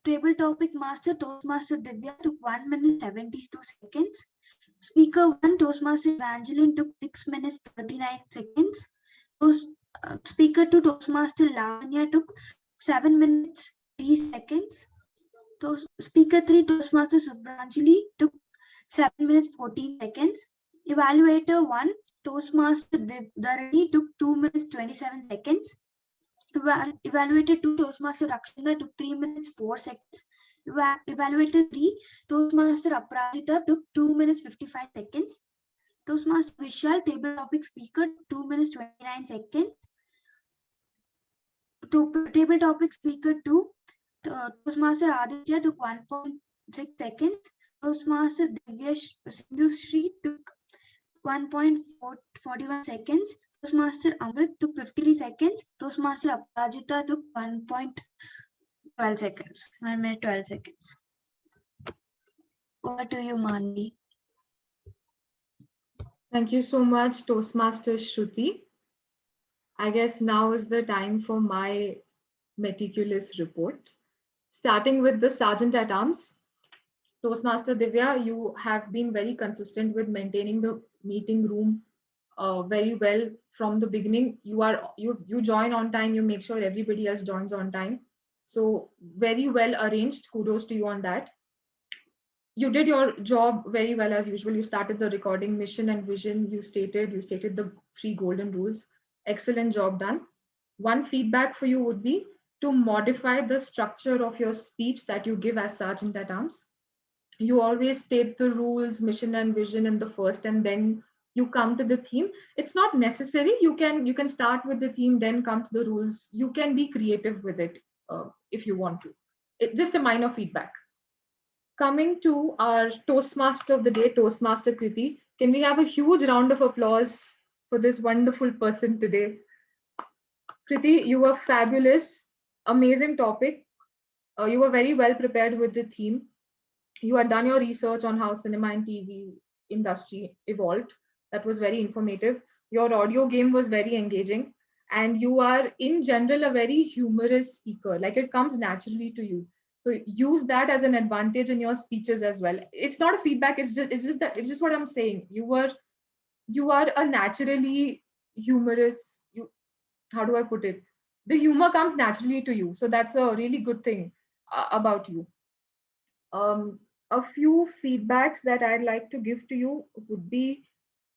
Table topic master Toastmaster Divya took 1 minute 72 seconds. Speaker 1 Toastmaster Evangeline took 6 minutes 39 seconds. Speaker 2 Toastmaster Lavanya took 7 minutes 3 seconds. Speaker 3 Toastmaster Subranjali took 7 minutes 14 seconds. Evaluator 1 Toastmaster Dharani took 2 minutes 27 seconds. Evaluator 2 Toastmaster Rakshana took 3 minutes 4 seconds. Evaluator 3 Toastmaster Aprajita took 2 minutes 55 seconds. Toastmaster Vishal table topic speaker 2 minutes 29 seconds. Table topic speaker 2 Toastmaster Aditya took 1.6 seconds. Toastmaster Divya Sindhu Sri took 1.41 seconds. Toastmaster Amrit took 53 seconds. Toastmaster Aparajita took 1.12 seconds. 1 minute 12 seconds. Over to you, Manvi. Thank you so much, Toastmaster Shruti. I guess now is the time for my meticulous report. Starting with the Sergeant at Arms. Toastmaster Divya, you have been very consistent with maintaining the meeting room very well from the beginning. You join on time, you make sure everybody else joins on time. So very well arranged. Kudos to you on that. You did your job very well as usual. You started the recording mission and vision. You stated the 3 golden rules. Excellent job done. One feedback for you would be to modify the structure of your speech that you give as Sergeant at Arms. You always state the rules, mission and vision in the first, and then you come to the theme. It's not necessary. You can start with the theme, then come to the rules. You can be creative with it if you want to. It's just a minor feedback. coming to our Toastmaster of the day, Toastmaster Kriti. Can we have a huge round of applause for this wonderful person today? Kriti, you were fabulous, amazing topic. You were very well prepared with the theme. You had done your research on how cinema and TV industry evolved. That was very informative. Your audio game was very engaging. And you are, in general, a very humorous speaker. Like it comes naturally to you. So use that as an advantage in your speeches as well. It's not a feedback. It's just what I'm saying. You are a naturally humorous. How do I put it? The humor comes naturally to you. So that's a really good thing about you. A few feedbacks that I'd like to give to you would be,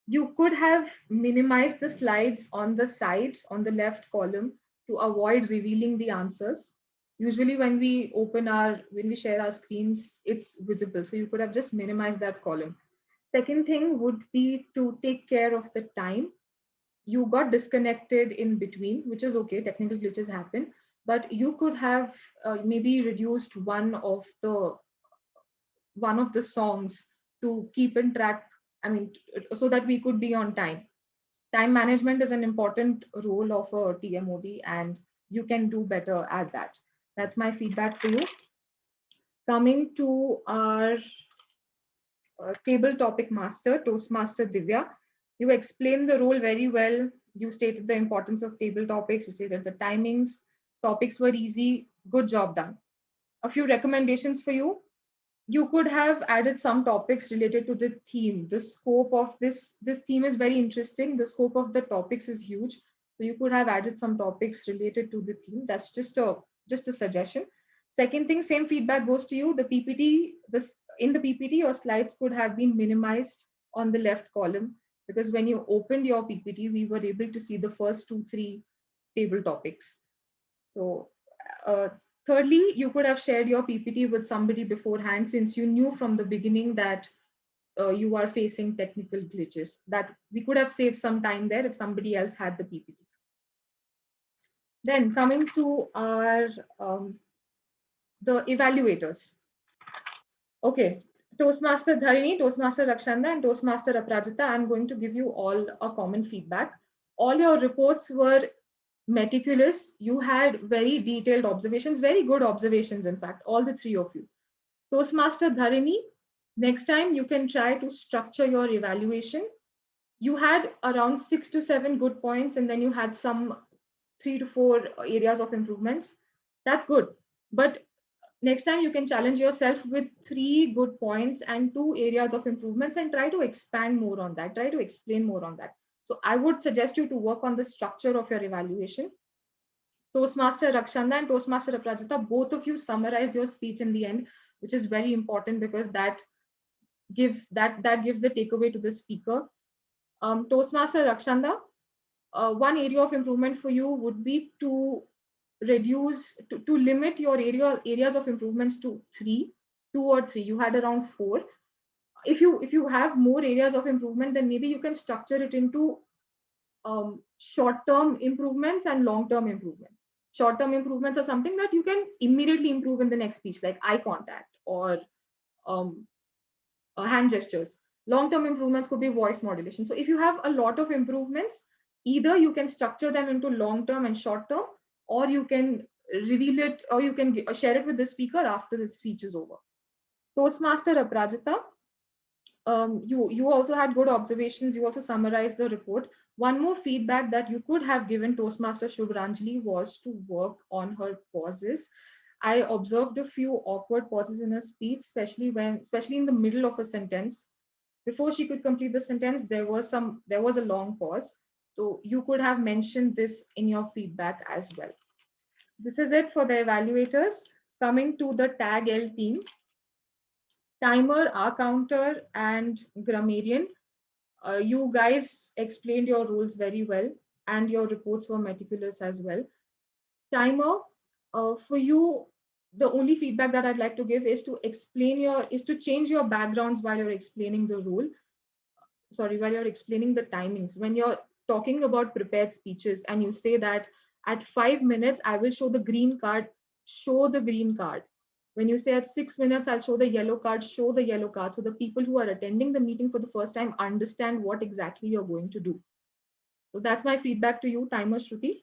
you could have minimized the slides on the side, on the left column, to avoid revealing the answers. Usually when we share our screens, it's visible. So you could have just minimized that column. Second thing would be to take care of the time. You got disconnected in between, which is okay, technical glitches happen, but you could have maybe reduced one of the songs to keep in track, so that we could be on time. Time management is an important role of a TMOD, and you can do better at that. That's my feedback for you. Coming to our table topic master, Toastmaster Divya, you explained the role very well. You stated the importance of table topics, you stated the timings, topics were easy, good job done. A few recommendations for you. You could have added some topics related to the theme. The scope of this theme is very interesting. The scope of the topics is huge. So you could have added some topics related to the theme. That's just a suggestion. Second thing, same feedback goes to you. The PPT, in the PPT, your slides could have been minimized on the left column, because when you opened your PPT, we were able to see the first 2-3 table topics. So thirdly, you could have shared your PPT with somebody beforehand, since you knew from the beginning that you are facing technical glitches. That we could have saved some time there if somebody else had the PPT. Then coming to our the evaluators. Okay, Toastmaster Dharini, Toastmaster Rakshanda, and Toastmaster Aprajita, I'm going to give you all a common feedback. All your reports were meticulous. You had very detailed observations, very good observations, in fact, all the three of you. Toastmaster Dharini, next time you can try to structure your evaluation. You had around 6 to 7 good points, and then you had some 3 to 4 areas of improvements. That's good. But next time you can challenge yourself with 3 good points and 2 areas of improvements, and try to expand more on that, try to explain more on that. So I would suggest you to work on the structure of your evaluation. Toastmaster Rakshanda and Toastmaster Aprajita, both of you summarized your speech in the end, which is very important, because that gives the takeaway to the speaker. Toastmaster Rakshanda, one area of improvement for you would be to limit your areas of improvements to 2 or 3. You had around 4. If you have more areas of improvement, then maybe you can structure it into short-term improvements and long-term improvements. Short-term improvements are something that you can immediately improve in the next speech, like eye contact or hand gestures. Long-term improvements could be voice modulation. So if you have a lot of improvements, either you can structure them into long-term and short-term, or you can reveal it, or you can share it with the speaker after the speech is over. Toastmaster Aprajita, you also had good observations. You also summarized the report. One more feedback that you could have given Toastmaster Shubhranjali was to work on her pauses. I observed a few awkward pauses in her speech, especially in the middle of a sentence. Before she could complete the sentence, there was a long pause. So you could have mentioned this in your feedback as well. This is it for the evaluators. Coming to the Tag L team, Timer, R-Counter, and Grammarian. You guys explained your rules very well, and your reports were meticulous as well. Timer, for you, the only feedback that I'd like to give is to change your backgrounds while you're explaining the rule. Sorry, while you're explaining the timings. When you're talking about prepared speeches and you say that at 5 minutes, I will show the green card, show the green card. When you say at 6 minutes, I'll show the yellow card, show the yellow card. So the people who are attending the meeting for the first time understand what exactly you're going to do. So that's my feedback to you, timer Shruti.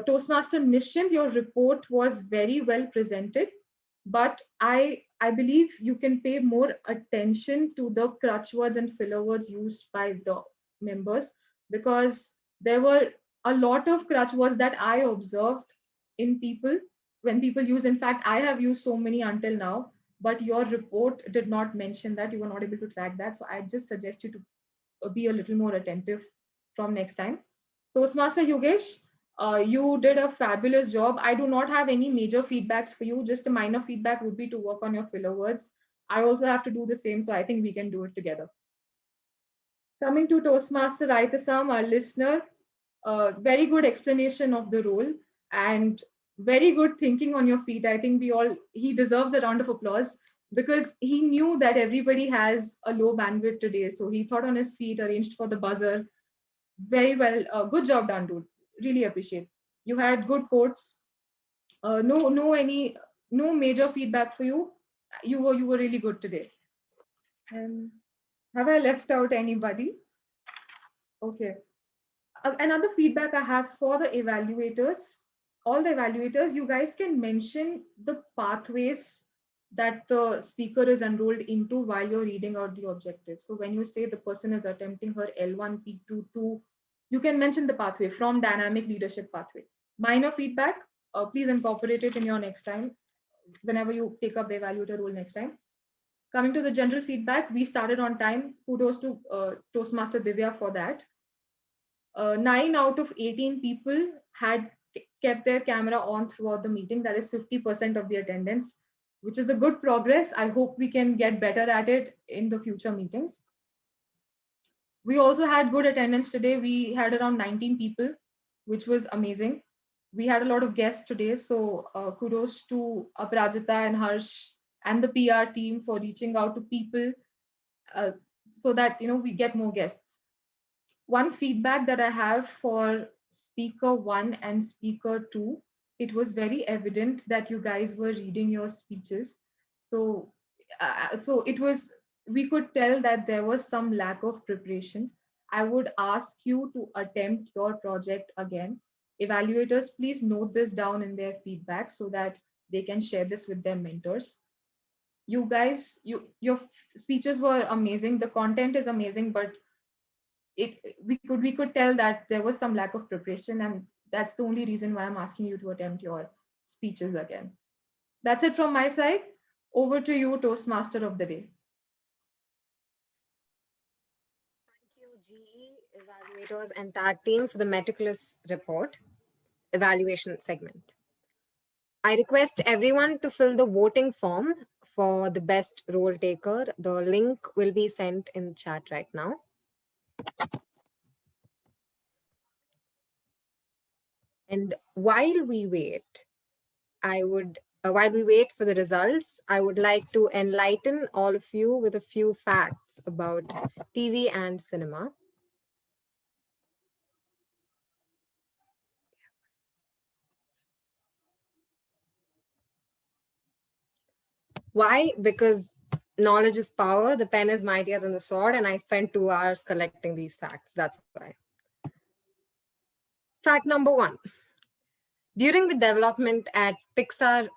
Toastmaster Nishchint, your report was very well presented, but I believe you can pay more attention to the crutch words and filler words used by the members, because there were a lot of crutch words that I observed in people when people use. In fact, I have used so many until now, but your report did not mention that. You were not able to track that. So I just suggest you to be a little more attentive from next time. Toastmaster Yogesh, you did a fabulous job. I do not have any major feedbacks for you. Just a minor feedback would be to work on your filler words. I also have to do the same, so I think we can do it together. Coming to Toastmaster Raitasam, our listener, very good explanation of the role and very good thinking on your feet. I think he deserves a round of applause because he knew that everybody has a low bandwidth today. So he thought on his feet, arranged for the buzzer. Very well. Good job done, dude. Really appreciate. You had good quotes. No major feedback for you. You were really good today. And have I left out anybody? Okay. Another feedback I have for the evaluators, all the evaluators, you guys can mention the pathways that the speaker is enrolled into while you're reading out the objective. So when you say the person is attempting her L1, P2, 2, you can mention the pathway from dynamic leadership pathway. Minor feedback, please incorporate it in your next time, whenever you take up the evaluator role next time. Coming to the general feedback, we started on time. Kudos to Toastmaster Divya for that. 9 out of 18 people had kept their camera on throughout the meeting. That is 50% of the attendance, which is a good progress. I hope we can get better at it in the future meetings. We also had good attendance today. We had around 19 people, which was amazing. We had a lot of guests today. So kudos to Aparajita and Harsh and the PR team for reaching out to people so that we get more guests. One feedback that I have for speaker 1 and speaker 2, it was very evident that you guys were reading your speeches. So we could tell that there was some lack of preparation. I would ask you to attempt your project again. Evaluators, please note this down in their feedback so that they can share this with their mentors. You guys, your speeches were amazing. The content is amazing, but we could tell that there was some lack of preparation, and that's the only reason why I'm asking you to attempt your speeches again. That's it from my side. Over to you, Toastmaster of the day. Thank you, GE, evaluators, and tag team for the meticulous report evaluation segment. I request everyone to fill the voting form for the best role taker. The link will be sent in chat right now. And while we wait for the results, I would like to enlighten all of you with a few facts about TV and cinema. Why? Because knowledge is power, the pen is mightier than the sword, and I spent 2 hours collecting these facts. That's why. Fact number 1. During the development at Pixar,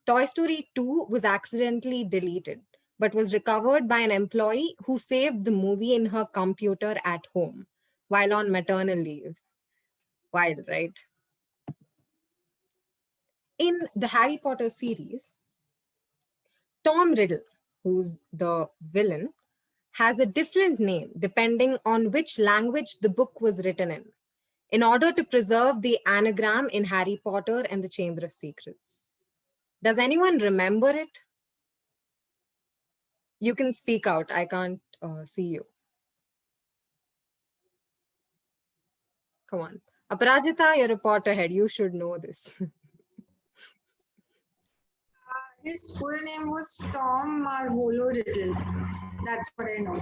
Toy Story 2 was accidentally deleted, but was recovered by an employee who saved the movie in her computer at home while on maternal leave. Wild, right? In the Harry Potter series, Tom Riddle, who's the villain, has a different name depending on which language the book was written in order to preserve the anagram in Harry Potter and the Chamber of Secrets. Does anyone remember it? You can speak out. I can't see you. Come on. Aparajita, you're a Potterhead. You should know this. His full name was Tom Marvolo Riddle. That's what I know.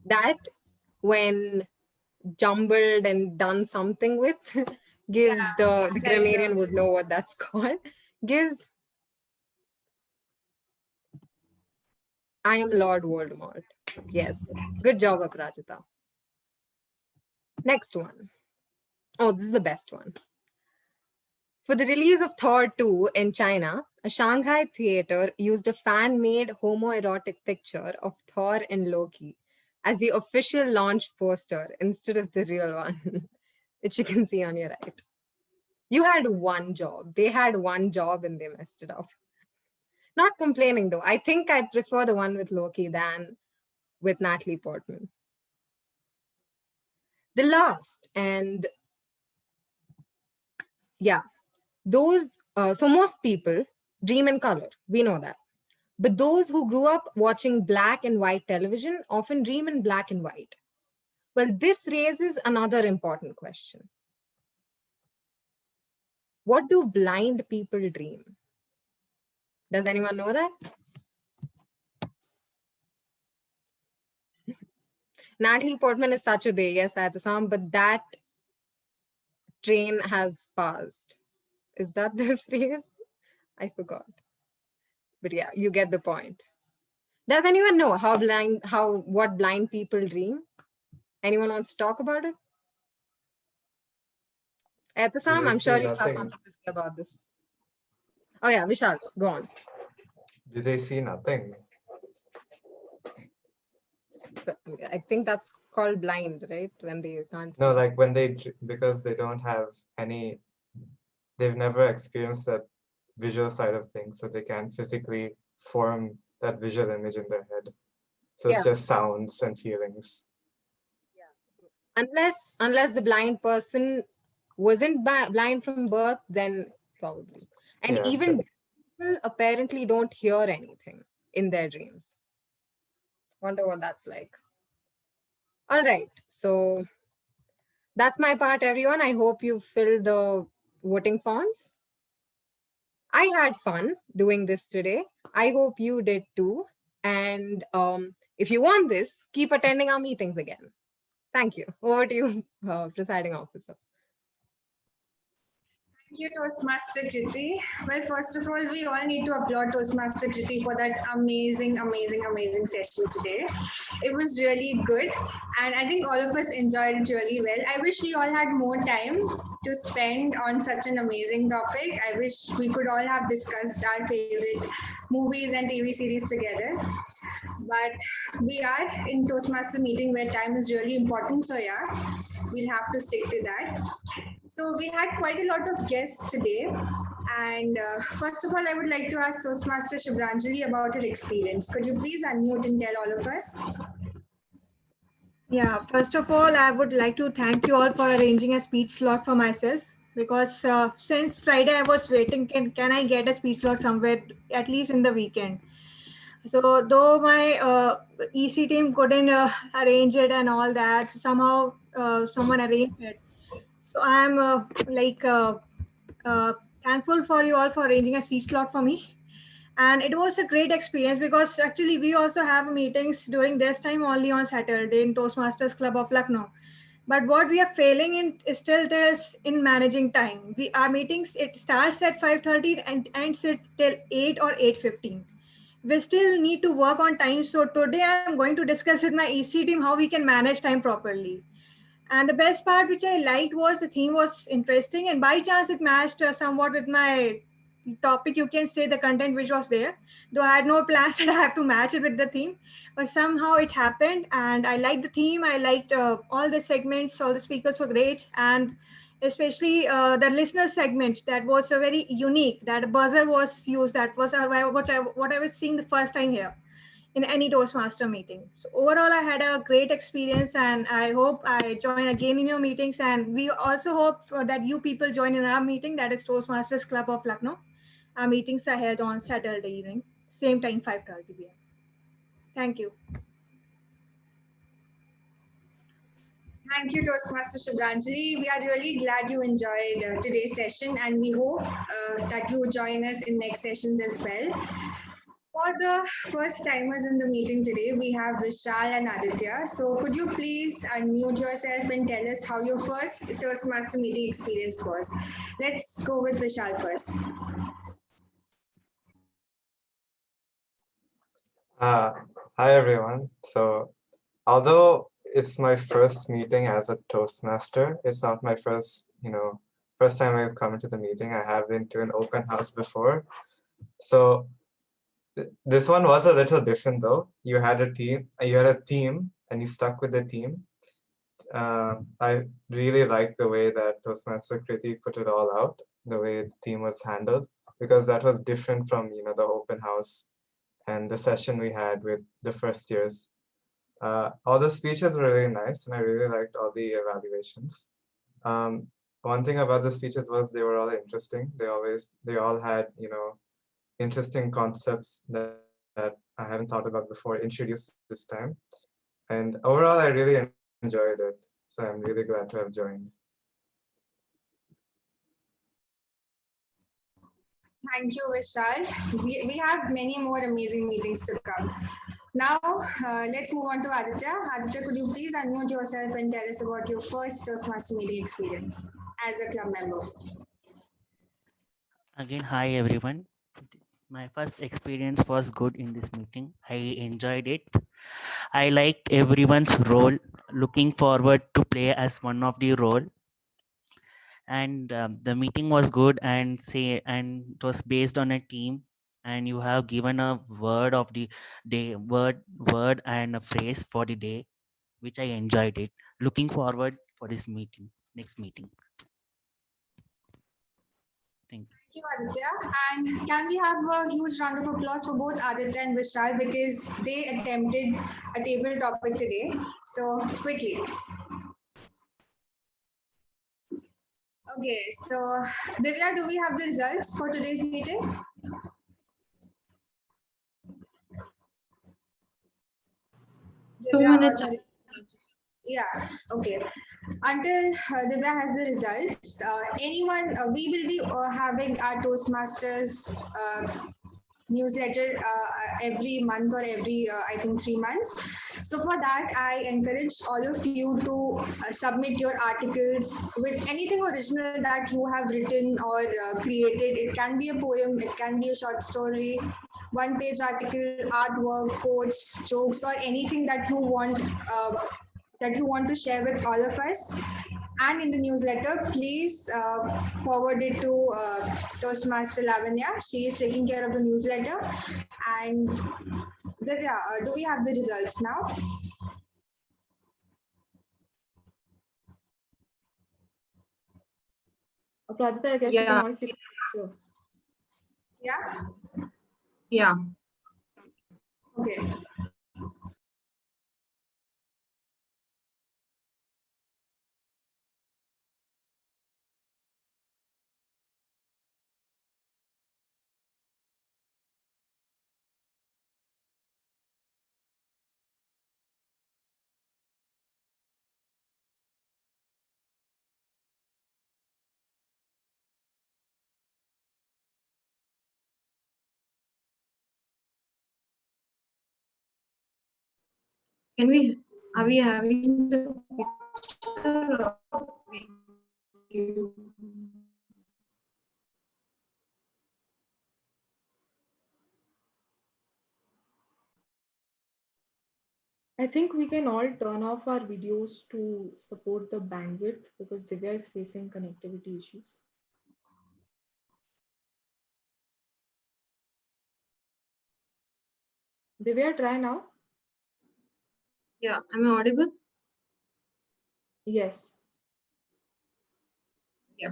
That, when jumbled and done something with, gives the grammarian would know what that's called. gives I am Lord Voldemort. Yes. Good job, Aparajita. Next one. Oh, this is the best one. For the release of Thor 2 in China, a Shanghai theater used a fan-made homoerotic picture of Thor and Loki as the official launch poster instead of the real one, which you can see on your right. You had one job. They had one job and they messed it up. Not complaining though. I think I prefer the one with Loki than with Natalie Portman. The last, and yeah, those, so most people dream in color. We know that. But those who grew up watching black and white television often dream in black and white. Well, this raises another important question. What do blind people dream? Does anyone know that? Natalie Portman is such a bay, yes, at the song, but that train has passed. Is that the phrase? I forgot. But yeah, you get the point. Does anyone know what blind people dream? Anyone wants to talk about it? At the time, I'm sure you have something to say about this. Oh yeah, Vishal, go on. Do they see nothing? But I think that's called blind, right? When they can't see. No, like when because they don't have they've never experienced that visual side of things, so they can't physically form that visual image in their head. So it's just sounds and feelings. Unless the blind person wasn't blind from birth, then probably. And even people apparently don't hear anything in their dreams. Wonder what that's like. All right, so that's my part, everyone. I hope you filled the voting forms. I had fun doing this today. I hope you did too. And if you want this, keep attending our meetings again. Thank you. Over to you, presiding officer. Thank you, Toastmaster Kriti. Well, first of all, we all need to applaud Toastmaster Kriti for that amazing, amazing, amazing session today. It was really good, and I think all of us enjoyed it really well. I wish we all had more time to spend on such an amazing topic. I wish we could all have discussed our favorite movies and TV series together. But we are in Toastmaster meeting where time is really important, so yeah, we'll have to stick to that. So we had quite a lot of guests today. And first of all, I would like to ask Toastmaster Shubhranjali about her experience. Could you please unmute and tell all of us? Yeah, first of all, I would like to thank you all for arranging a speech slot for myself, because since Friday I was waiting, can I get a speech slot somewhere, at least in the weekend. So though my EC team couldn't arrange it and all that, somehow someone arranged it. So I'm thankful for you all for arranging a speech slot for me. And it was a great experience because actually we also have meetings during this time only on Saturday in Toastmasters Club of Lucknow. But what we are failing in is still this in managing time. Our meetings, it starts at 5:30 and ends at till 8 or 8:15. We still need to work on time. So today I'm going to discuss with my EC team how we can manage time properly. And the best part which I liked was the theme was interesting, and by chance it matched somewhat with my topic. You can say the content which was there, though I had no plans that I have to match it with the theme, but somehow it happened. And I liked the theme. I liked all the segments. All the speakers were great, and especially the listener segment that was very unique. That buzzer was used. That was what I was seeing the first time here in any Toastmaster meeting. So overall, I had a great experience, and I hope I join again in your meetings. And we also hope that you people join in our meeting, that is Toastmasters Club of Lucknow. Our meetings are held on Saturday evening, same time, 5:30 p.m. Thank you. Thank you, Toastmaster Shubhranjali. We are really glad you enjoyed today's session, and we hope that you will join us in next sessions as well. For the first timers in the meeting today, we have Vishal and Aditya. So could you please unmute yourself and tell us how your first Toastmaster meeting experience was? Let's go with Vishal first. Hi everyone. So although it's my first meeting as a Toastmaster, it's not my first time I've come to the meeting. I have been to an open house before. So this one was a little different though. You had a theme and you stuck with the theme. I really liked the way that Toastmaster Kriti put it all out, the way the theme was handled, because that was different from the open house and the session we had with the first years. All the speeches were really nice, and I really liked all the evaluations. One thing about the speeches was they were all interesting. They all had interesting concepts that I haven't thought about before introduced this time. And overall, I really enjoyed it. So I'm really glad to have joined. Thank you, Vishal. We have many more amazing meetings to come. Now, let's move on to Aditya. Aditya, could you please unmute yourself and tell us about your first Toastmaster meeting experience as a club member? Again, hi everyone. My first experience was good in this meeting. I enjoyed it. I liked everyone's role. Looking forward to play as one of the role. And the meeting was good and it was based on a team. And you have given a word of the day, word and a phrase for the day, which I enjoyed it. Looking forward for this meeting, next meeting. Thank you. Thank you, Aditya. And can we have a huge round of applause for both Aditya and Vishal because they attempted a table topic today. So quickly. Okay, so Divya, do we have the results for today's meeting? Two minutes. Yeah, okay. Until Divya has the results, we will be having our Toastmasters newsletter every month or every, I think, 3 months. So for that, I encourage all of you to submit your articles with anything original that you have written or created. It can be a poem, it can be a short story, one-page article, artwork, quotes, jokes, or anything that you want to share with all of us. And in the newsletter, please forward it to Toastmaster Lavanya. She is taking care of the newsletter. And Divya, do we have the results now? Prajita, I guess you can all click the picture. Yeah? Yeah. Okay. Are we having the picture of you? I think we can all turn off our videos to support the bandwidth because Divya is facing connectivity issues. Divya, try now. Yeah, am I audible? Yes. Yeah.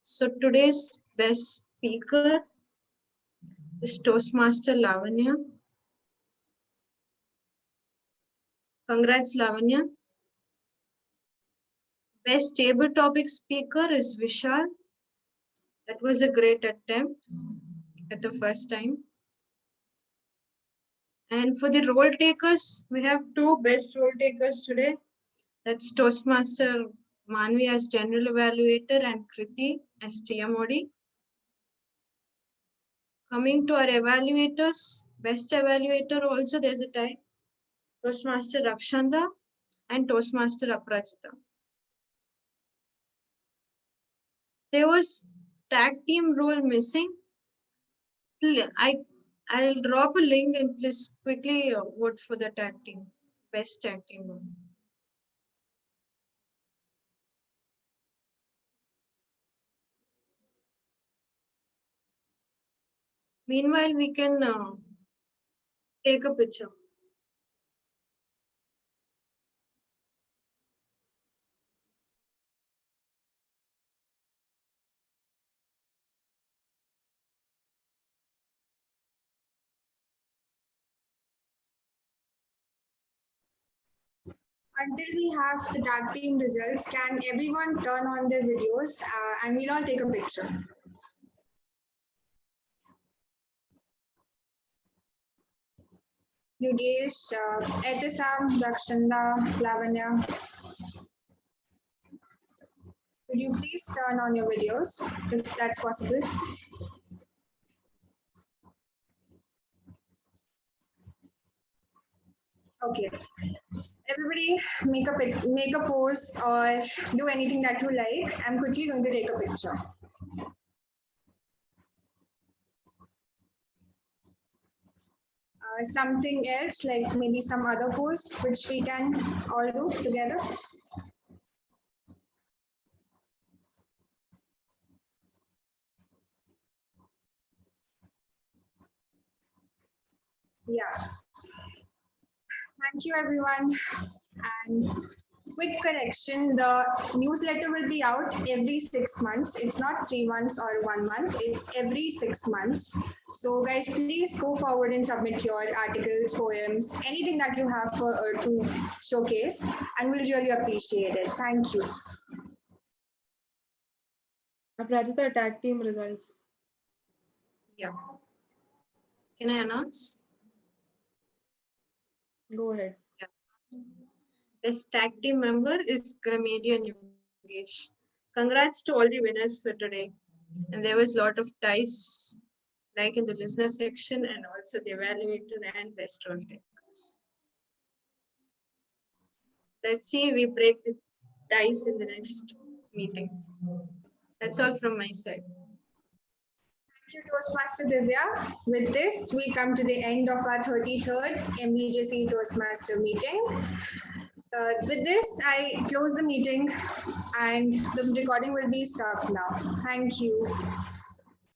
So today's best speaker is Toastmaster Lavanya. Congrats, Lavanya. Best table topic speaker is Vishal. That was a great attempt at the first time. And for the role takers, we have two best role takers today. That's Toastmaster Manvi as General Evaluator and Kriti as TMOD. Coming to our evaluators, best evaluator also there's a tie. Toastmaster Rakshanda and Toastmaster Aprajita. There was tag team role missing. I I'll drop a link and please quickly vote for the tag team, best tag team. Meanwhile, we can take a picture. Until we have the tag team results, can everyone turn on their videos and we'll all take a picture. Yogesh, Etisam, Rakshanda, Lavanya. Could you please turn on your videos if that's possible? Okay. Everybody make a pose or do anything that you like. I'm quickly going to take a picture. Something else, like maybe some other pose which we can all do together. Yeah. Thank you, everyone. And quick correction, the newsletter will be out every 6 months. It's not 3 months or 1 month, it's every 6 months. So guys, please go forward and submit your articles, poems, anything that you have to showcase, and we'll really appreciate it. Thank you. Aprajita, tag team results. Yeah. Can I announce? Go ahead. Yeah. Best tag team member is Gramadian Yogesh. Congrats to all the winners for today. And there was a lot of ties, like in the listener section and also the evaluator and best role takers. Let's see, we break the ties in the next meeting. That's all from my side. Thank you, Toastmaster Divya. With this, we come to the end of our 33rd MVJCE Toastmaster meeting. With this, I close the meeting and the recording will be stopped now. Thank you.